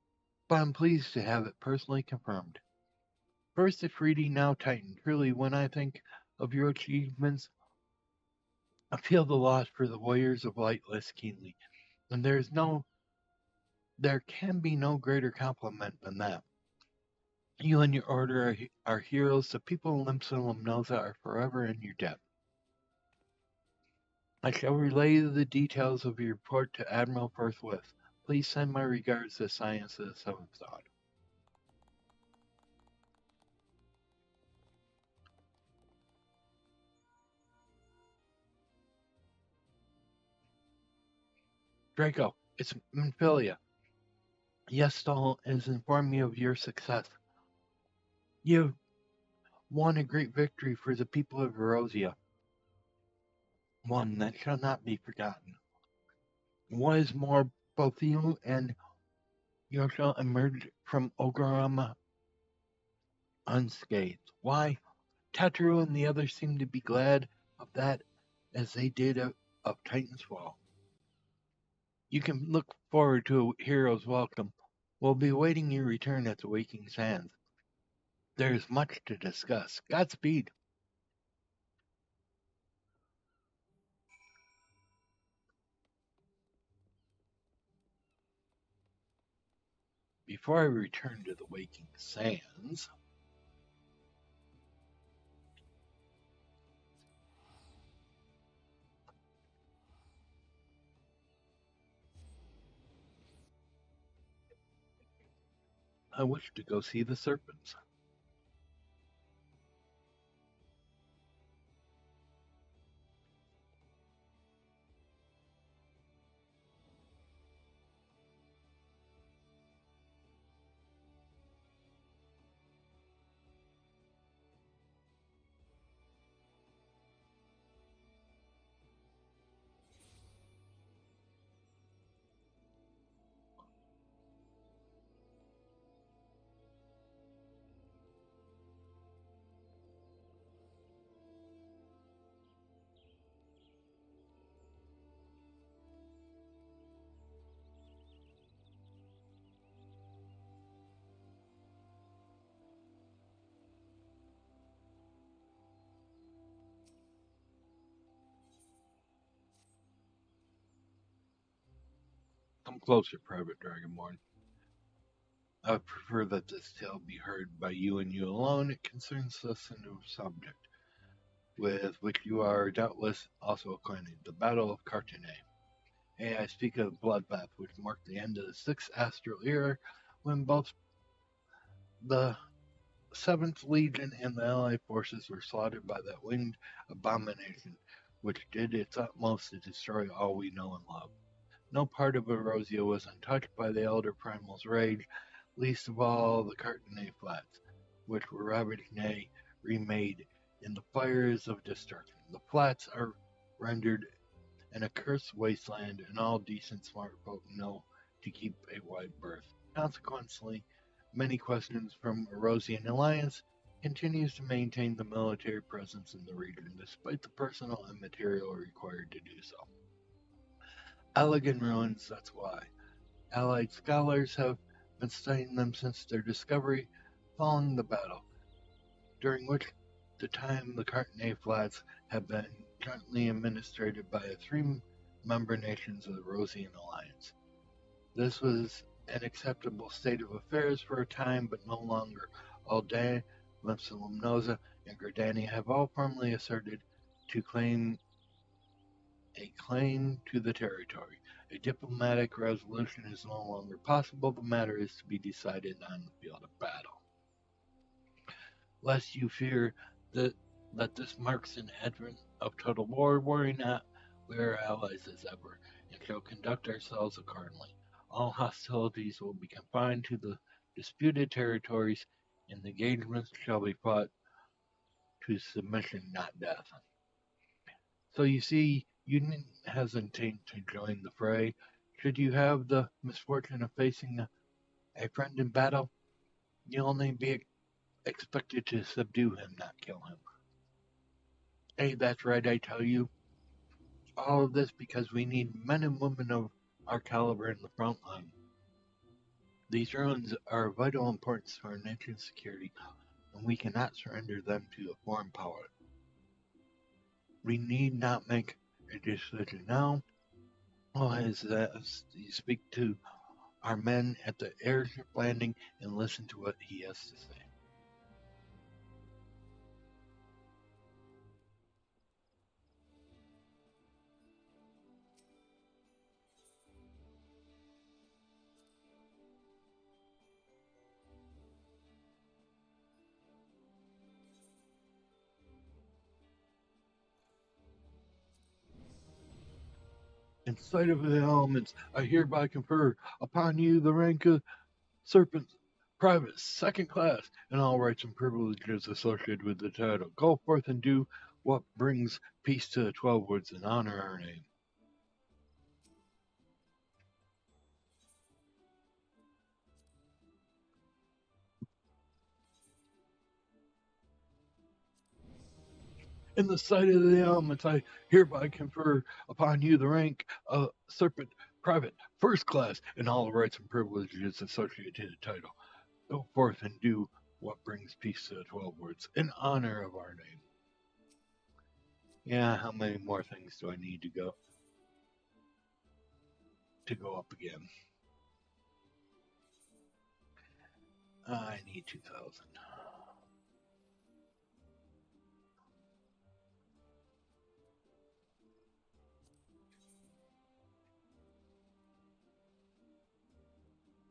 but I'm pleased to have it personally confirmed. First the Freedy, now Titan. Truly, when I think of your achievements, I feel the loss for the warriors of light less keenly. And there can be no greater compliment than that. You and your order are heroes. The people of Limsa are forever in your debt. I shall relay the details of your report to Admiral Firthwith. Please send my regards to Science of the Seventh Dawn. Draco, it's Minfilia. Yestal has informed me of your success. You've won a great victory for the people of Erosia, one that shall not be forgotten. What is more, both you and Yosha emerged from Ogorama unscathed. Why, Tatru and the others seem to be glad of that as they did of Titan's fall. You can look forward to a hero's welcome. We'll be awaiting your return at the Waking Sands. There is much to discuss. Godspeed. Before I return to the Waking Sands, I wish to go see the serpents. Come closer, Private Dragonborn. I prefer that this tale be heard by you and you alone. It concerns a sensitive subject, with which you are doubtless also acquainted, the Battle of Cartagena. And I speak of the bloodbath which marked the end of the Sixth Astral Era, when both the Seventh Legion and the Allied forces were slaughtered by that winged abomination, which did its utmost to destroy all we know and love. No part of Erosia was untouched by the Elder Primal's rage, least of all the Cartagena Flats, which were ravaged, nay, remade in the fires of destruction. The flats are rendered an accursed wasteland, and all decent smart folk know to keep a wide berth. Consequently, many questions from Erosian Alliance continues to maintain the military presence in the region, despite the personal and material required to do so. Elegant ruins, that's why. Allied scholars have been studying them since their discovery following the battle, during which the time the Cartagena Flats have been jointly administered by the three member nations of the Rosian Alliance. This was an acceptable state of affairs for a time, but no longer. Aldain, Limsa, and Gردania have all firmly asserted to claim a claim to the territory. A diplomatic resolution is no longer possible. The matter is to be decided on the field of battle. Lest you fear that this marks an advent of total war, worry not. We are allies as ever, and shall conduct ourselves accordingly. All hostilities will be confined to the disputed territories, and the engagements shall be fought to submission, not death. So you see, you needn't hesitate to join the fray. Should you have the misfortune of facing a friend in battle, you'll only be expected to subdue him, not kill him. Hey, that's right, I tell you. All of this because we need men and women of our caliber in the front line. These ruins are of vital importance to our nation's security. and we cannot surrender them to a foreign power. We need not make a decision now. All is that you speak to our men at the airship landing and listen to what he has to say. In sight of the elements, I hereby confer upon you the rank of Serpent Private, second class, and all rights and privileges associated with the title. Go forth and do what brings peace to the 12 Woods and honor our name. In the sight of the elements, I hereby confer upon you the rank of Serpent Private, first class, and all the rights and privileges associated to the title. Go forth and do what brings peace to the 12 Woods in honor of our name. Yeah, how many more things do I need to go up again? I need 2,000.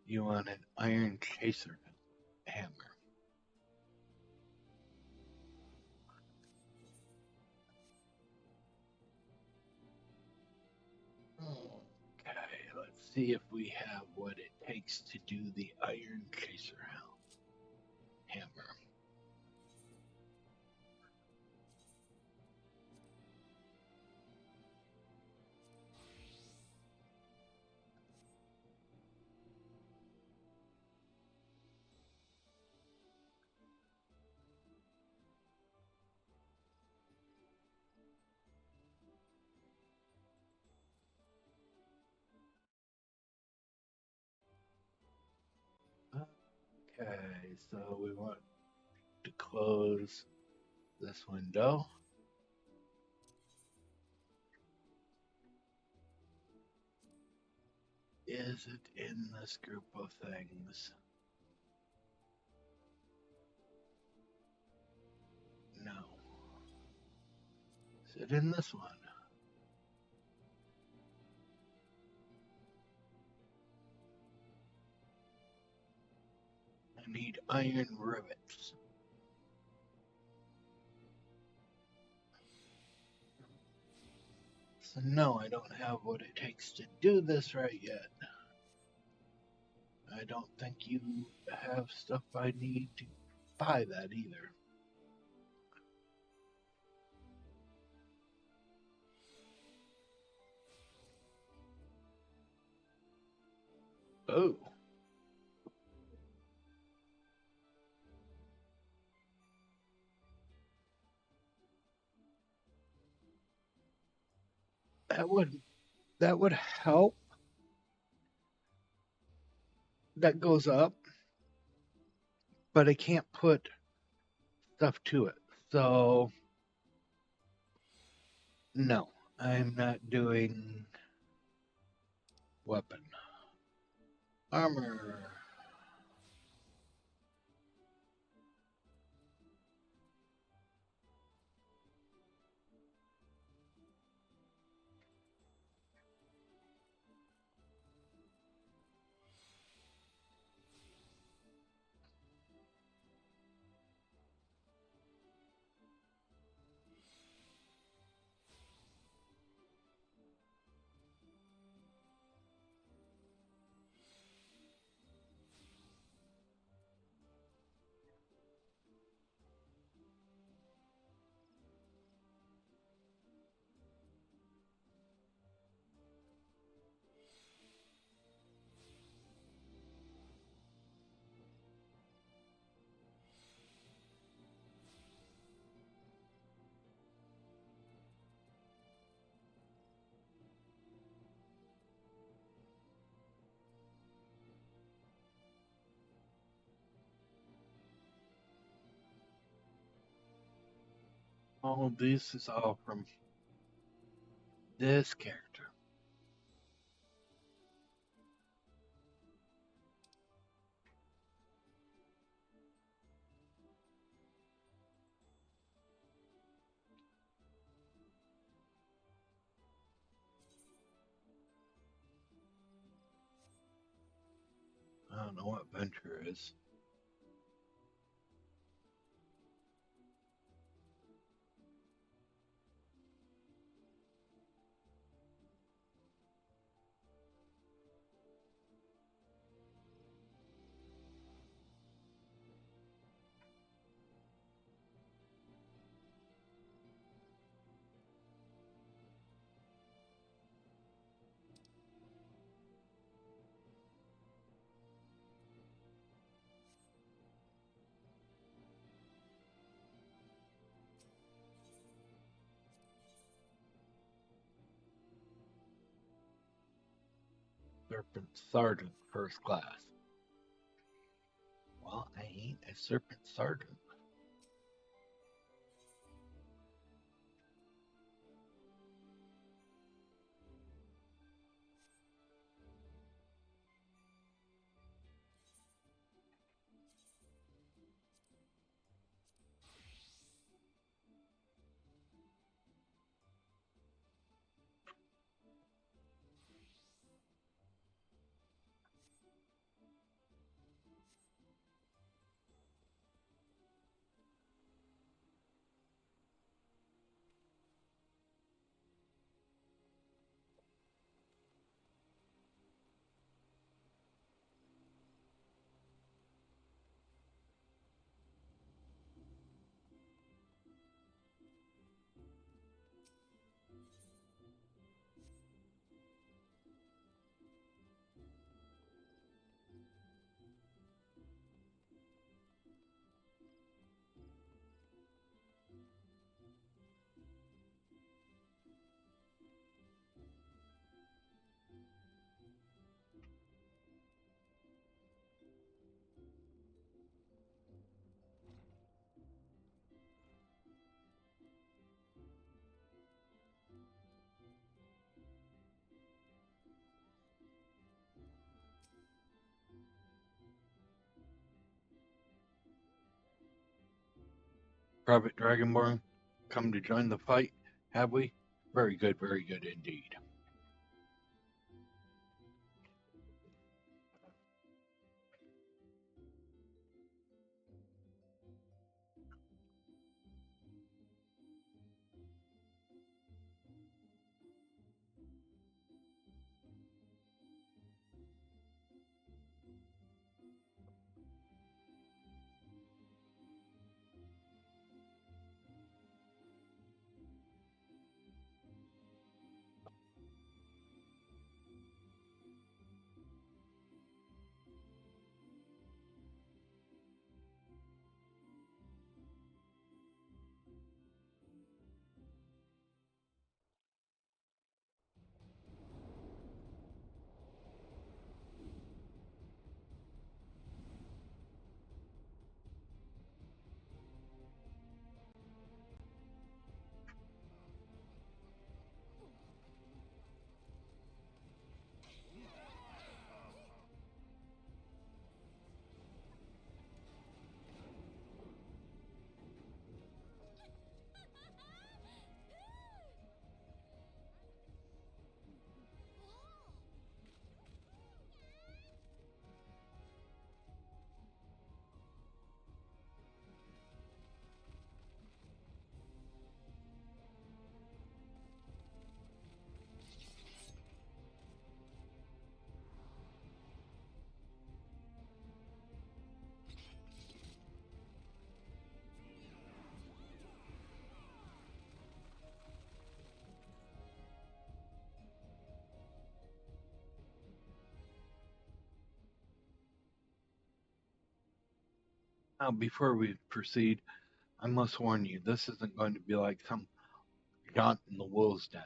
You want an iron chaser hammer. Okay, let's see if we have what it takes to do the iron chaser hammer. Okay, so we want to close this window. Is it in this group of things? No. Is it in this one? I need iron rivets. So no, I don't have what it takes to do this right yet. I don't think you have stuff I need to buy that either. Oh. That would help. That goes up, but I can't put stuff to it. So no, I'm not doing weapon. Armor. Oh, this is all from this character. I don't know what Venture is. Serpent Sergeant, first class. Well, I ain't a Serpent Sergeant. Private Dragonborn, come to join the fight, have we? Very good indeed. Now, before we proceed, I must warn you, this isn't going to be like some jaunt in the wolves' den.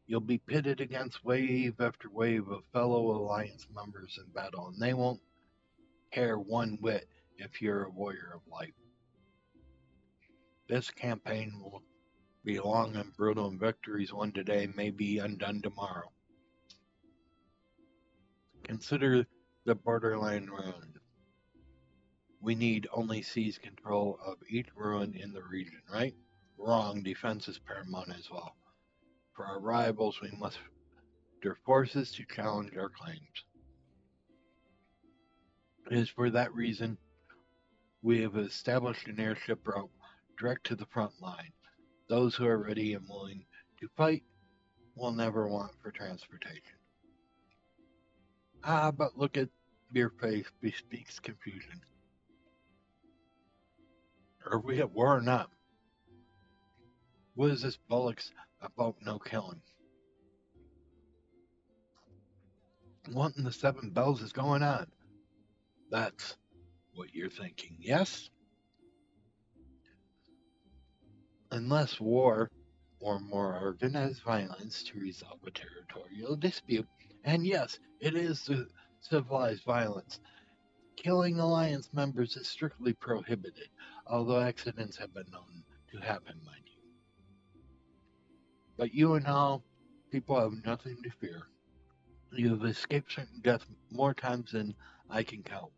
You'll be pitted against wave after wave of fellow Alliance members in battle, and they won't care one whit if you're a warrior of light. This campaign will be long and brutal, and victories won today may be undone tomorrow. Consider the borderline ruin. We need only seize control of each ruin in the region, right? Wrong, defense is paramount as well. For our rivals, we must their forces to challenge our claims. It is for that reason we have established an airship route direct to the front line. Those who are ready and willing to fight will never want for transportation. Ah, but look at your face bespeaks confusion. Are we at war or not? What is this bullocks about no killing? What in the seven bells is going on? That's what you're thinking, yes? Unless war or more organized violence to resolve a territorial dispute. And yes, it is civilized violence. Killing Alliance members is strictly prohibited, although accidents have been known to happen, mind you. But you and all people have nothing to fear. You have escaped certain death more times than I can count.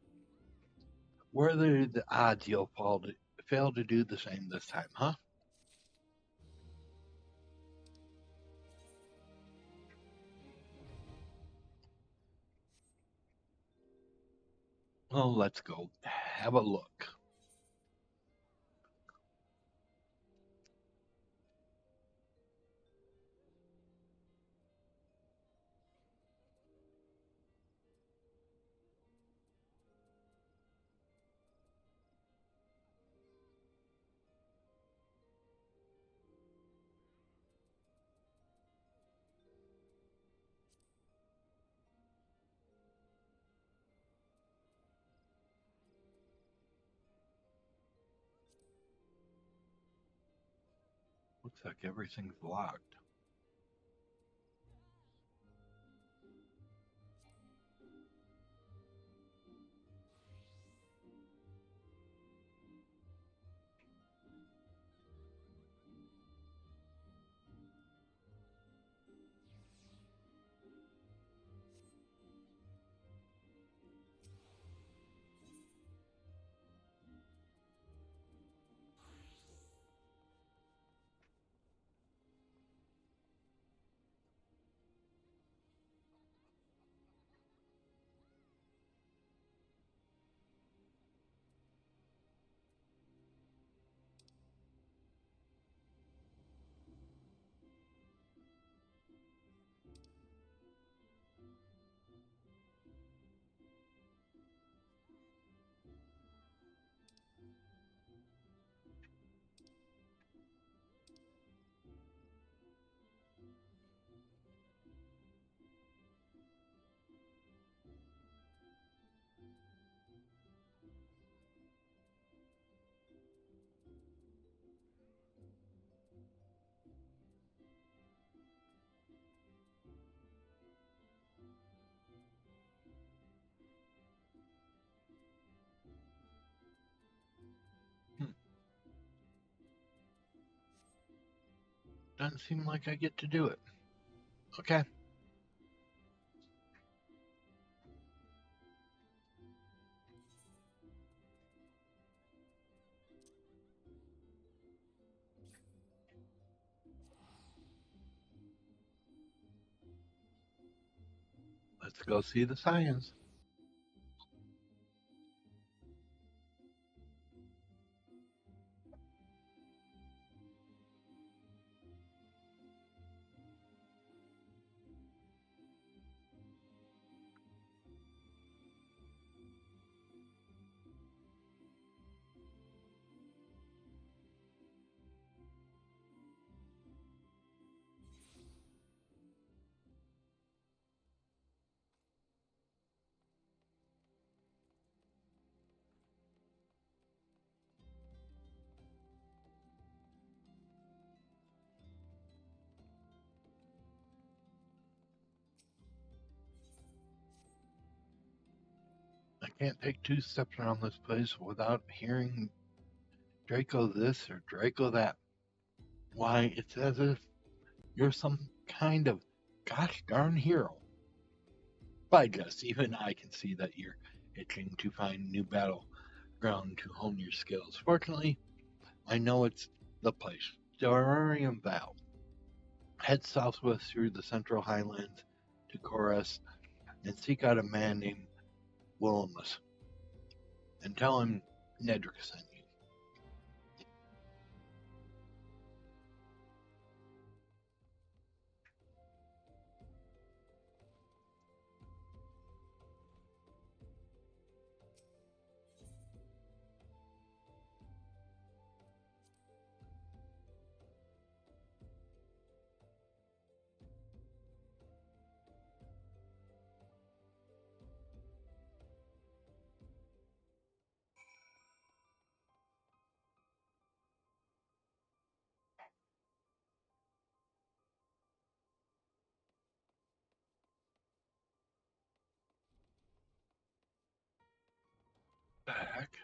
What are the odds you'll fail to do the same this time, huh? Well, let's go have a look. Looks like everything's locked. Hmm. Doesn't seem like I get to do it. Okay. Let's go see the science. I can't take two steps around this place without hearing Draco this or Draco that. Why, it's as if you're some kind of gosh darn hero. By just, even I can see that you're itching to find new battleground to hone your skills. Fortunately, I know it's the place. Stellarium Val. Head southwest through the central highlands to Chorus and seek out a man named Willimus and tell him Nedrick sent you. Back.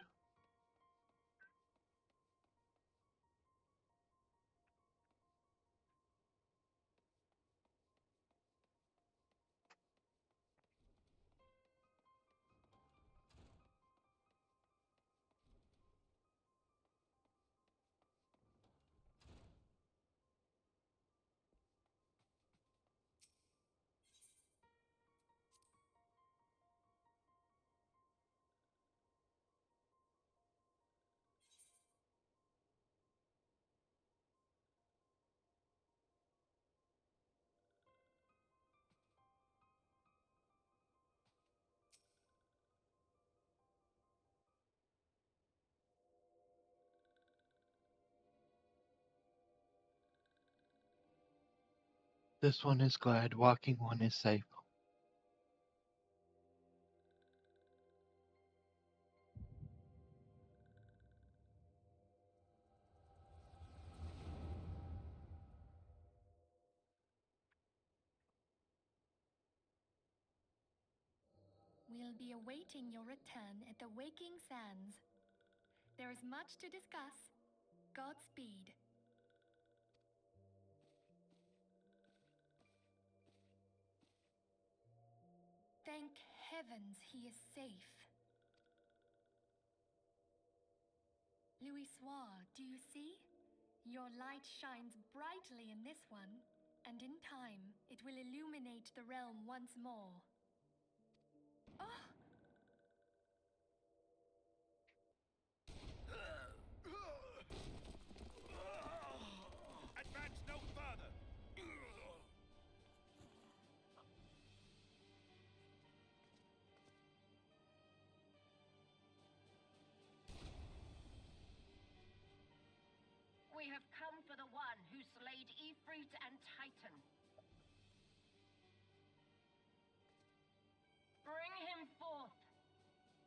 This one is glad, walking one is safe. We'll be awaiting your return at the Waking Sands. There is much to discuss. Godspeed. Thank heavens he is safe. Louis Soir, do you see? Your light shines brightly in this one, and in time it will illuminate the realm once more. Oh! Advance no further! We have come for the one who slayed Ifrit and Titan. Bring him forth,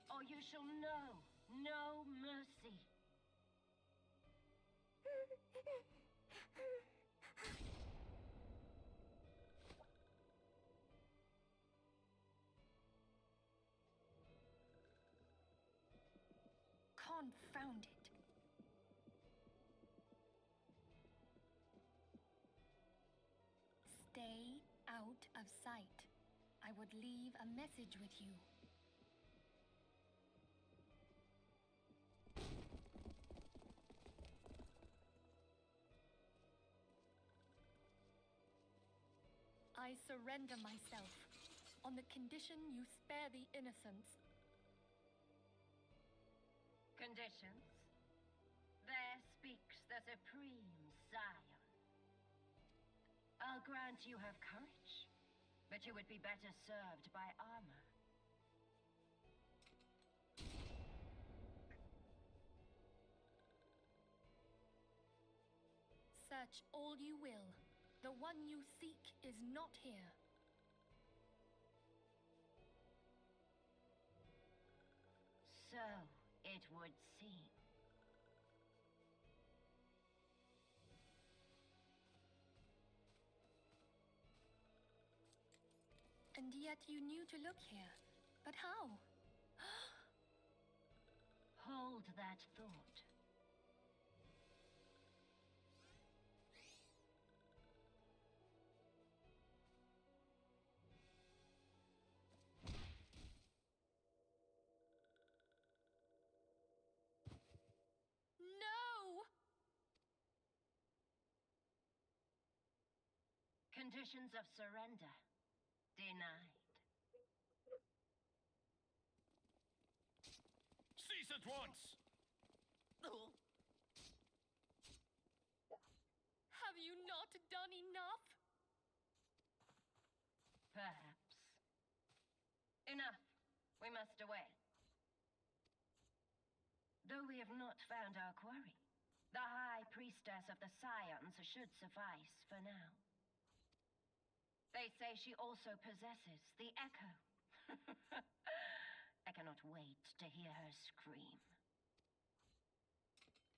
or you shall know no mercy. Confound it. Stay out of sight. I would leave a message with you. I surrender myself, on the condition you spare the innocents. Conditions? There speaks the supreme Scion. I'll grant you have courage, but you would be better served by armor. Search all you will. The one you seek is not here. So it would seem. And yet you knew to look here. But how? Hold that thought. Conditions of surrender denied. Cease at once! Have you not done enough? Perhaps. Enough. We must away. Though we have not found our quarry, the High Priestess of the Scions should suffice for now. They say she also possesses the Echo. I cannot wait to hear her scream.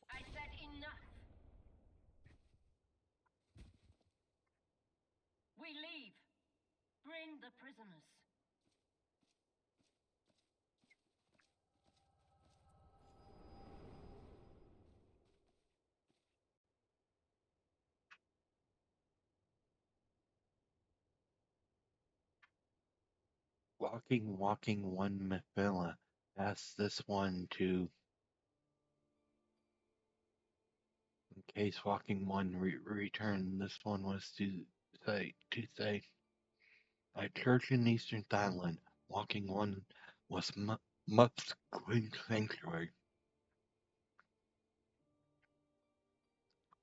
I said enough! We leave. Bring the prisoners. Walking one Mephilia asked this one to, in case Walking one returned, this one was to say, at church in Eastern Thailand, Walking one was Muff's Queen Sanctuary.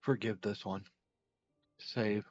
Forgive this one. Save.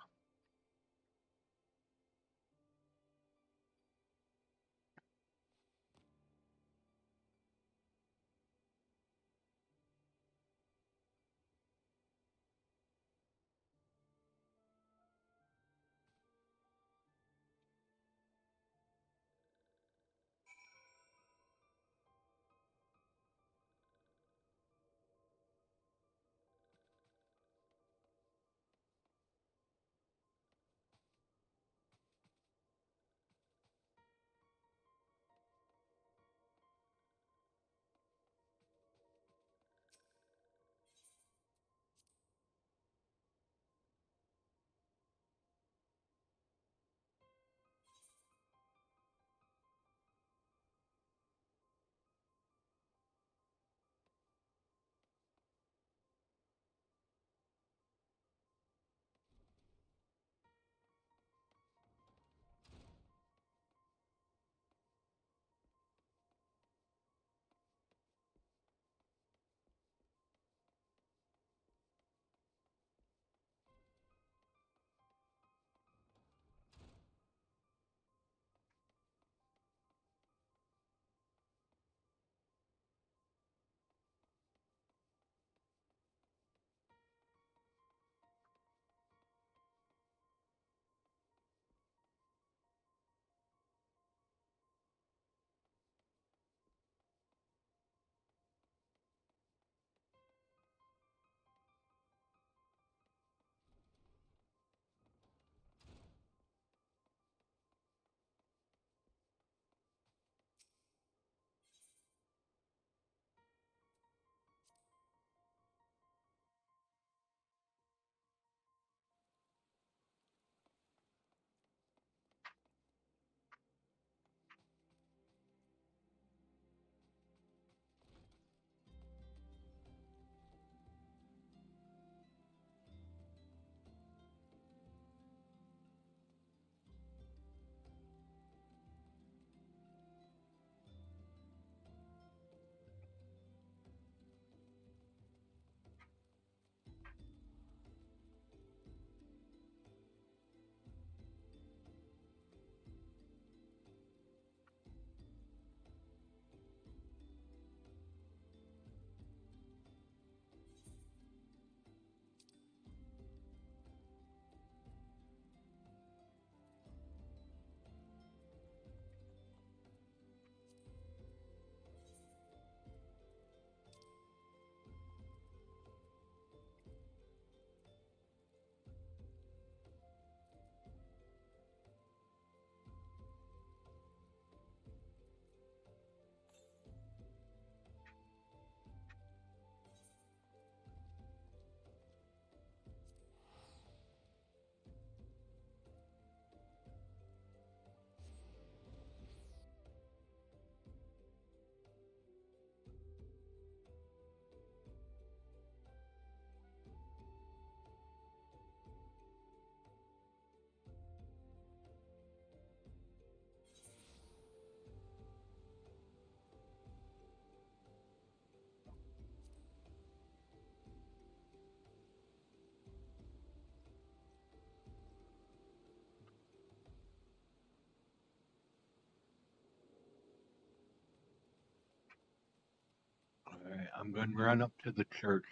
I'm going to run up to the church.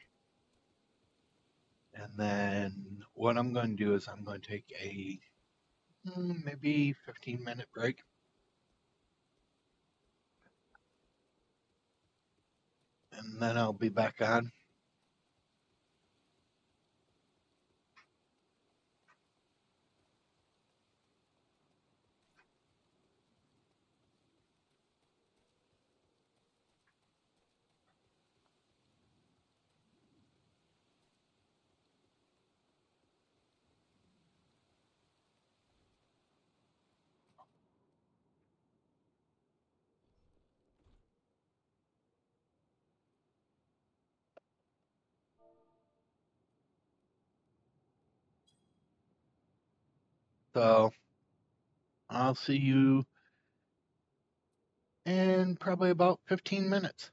And then what I'm going to do is I'm going to take a maybe 15-minute break. And then I'll be back on. So I'll see you in probably about 15 minutes.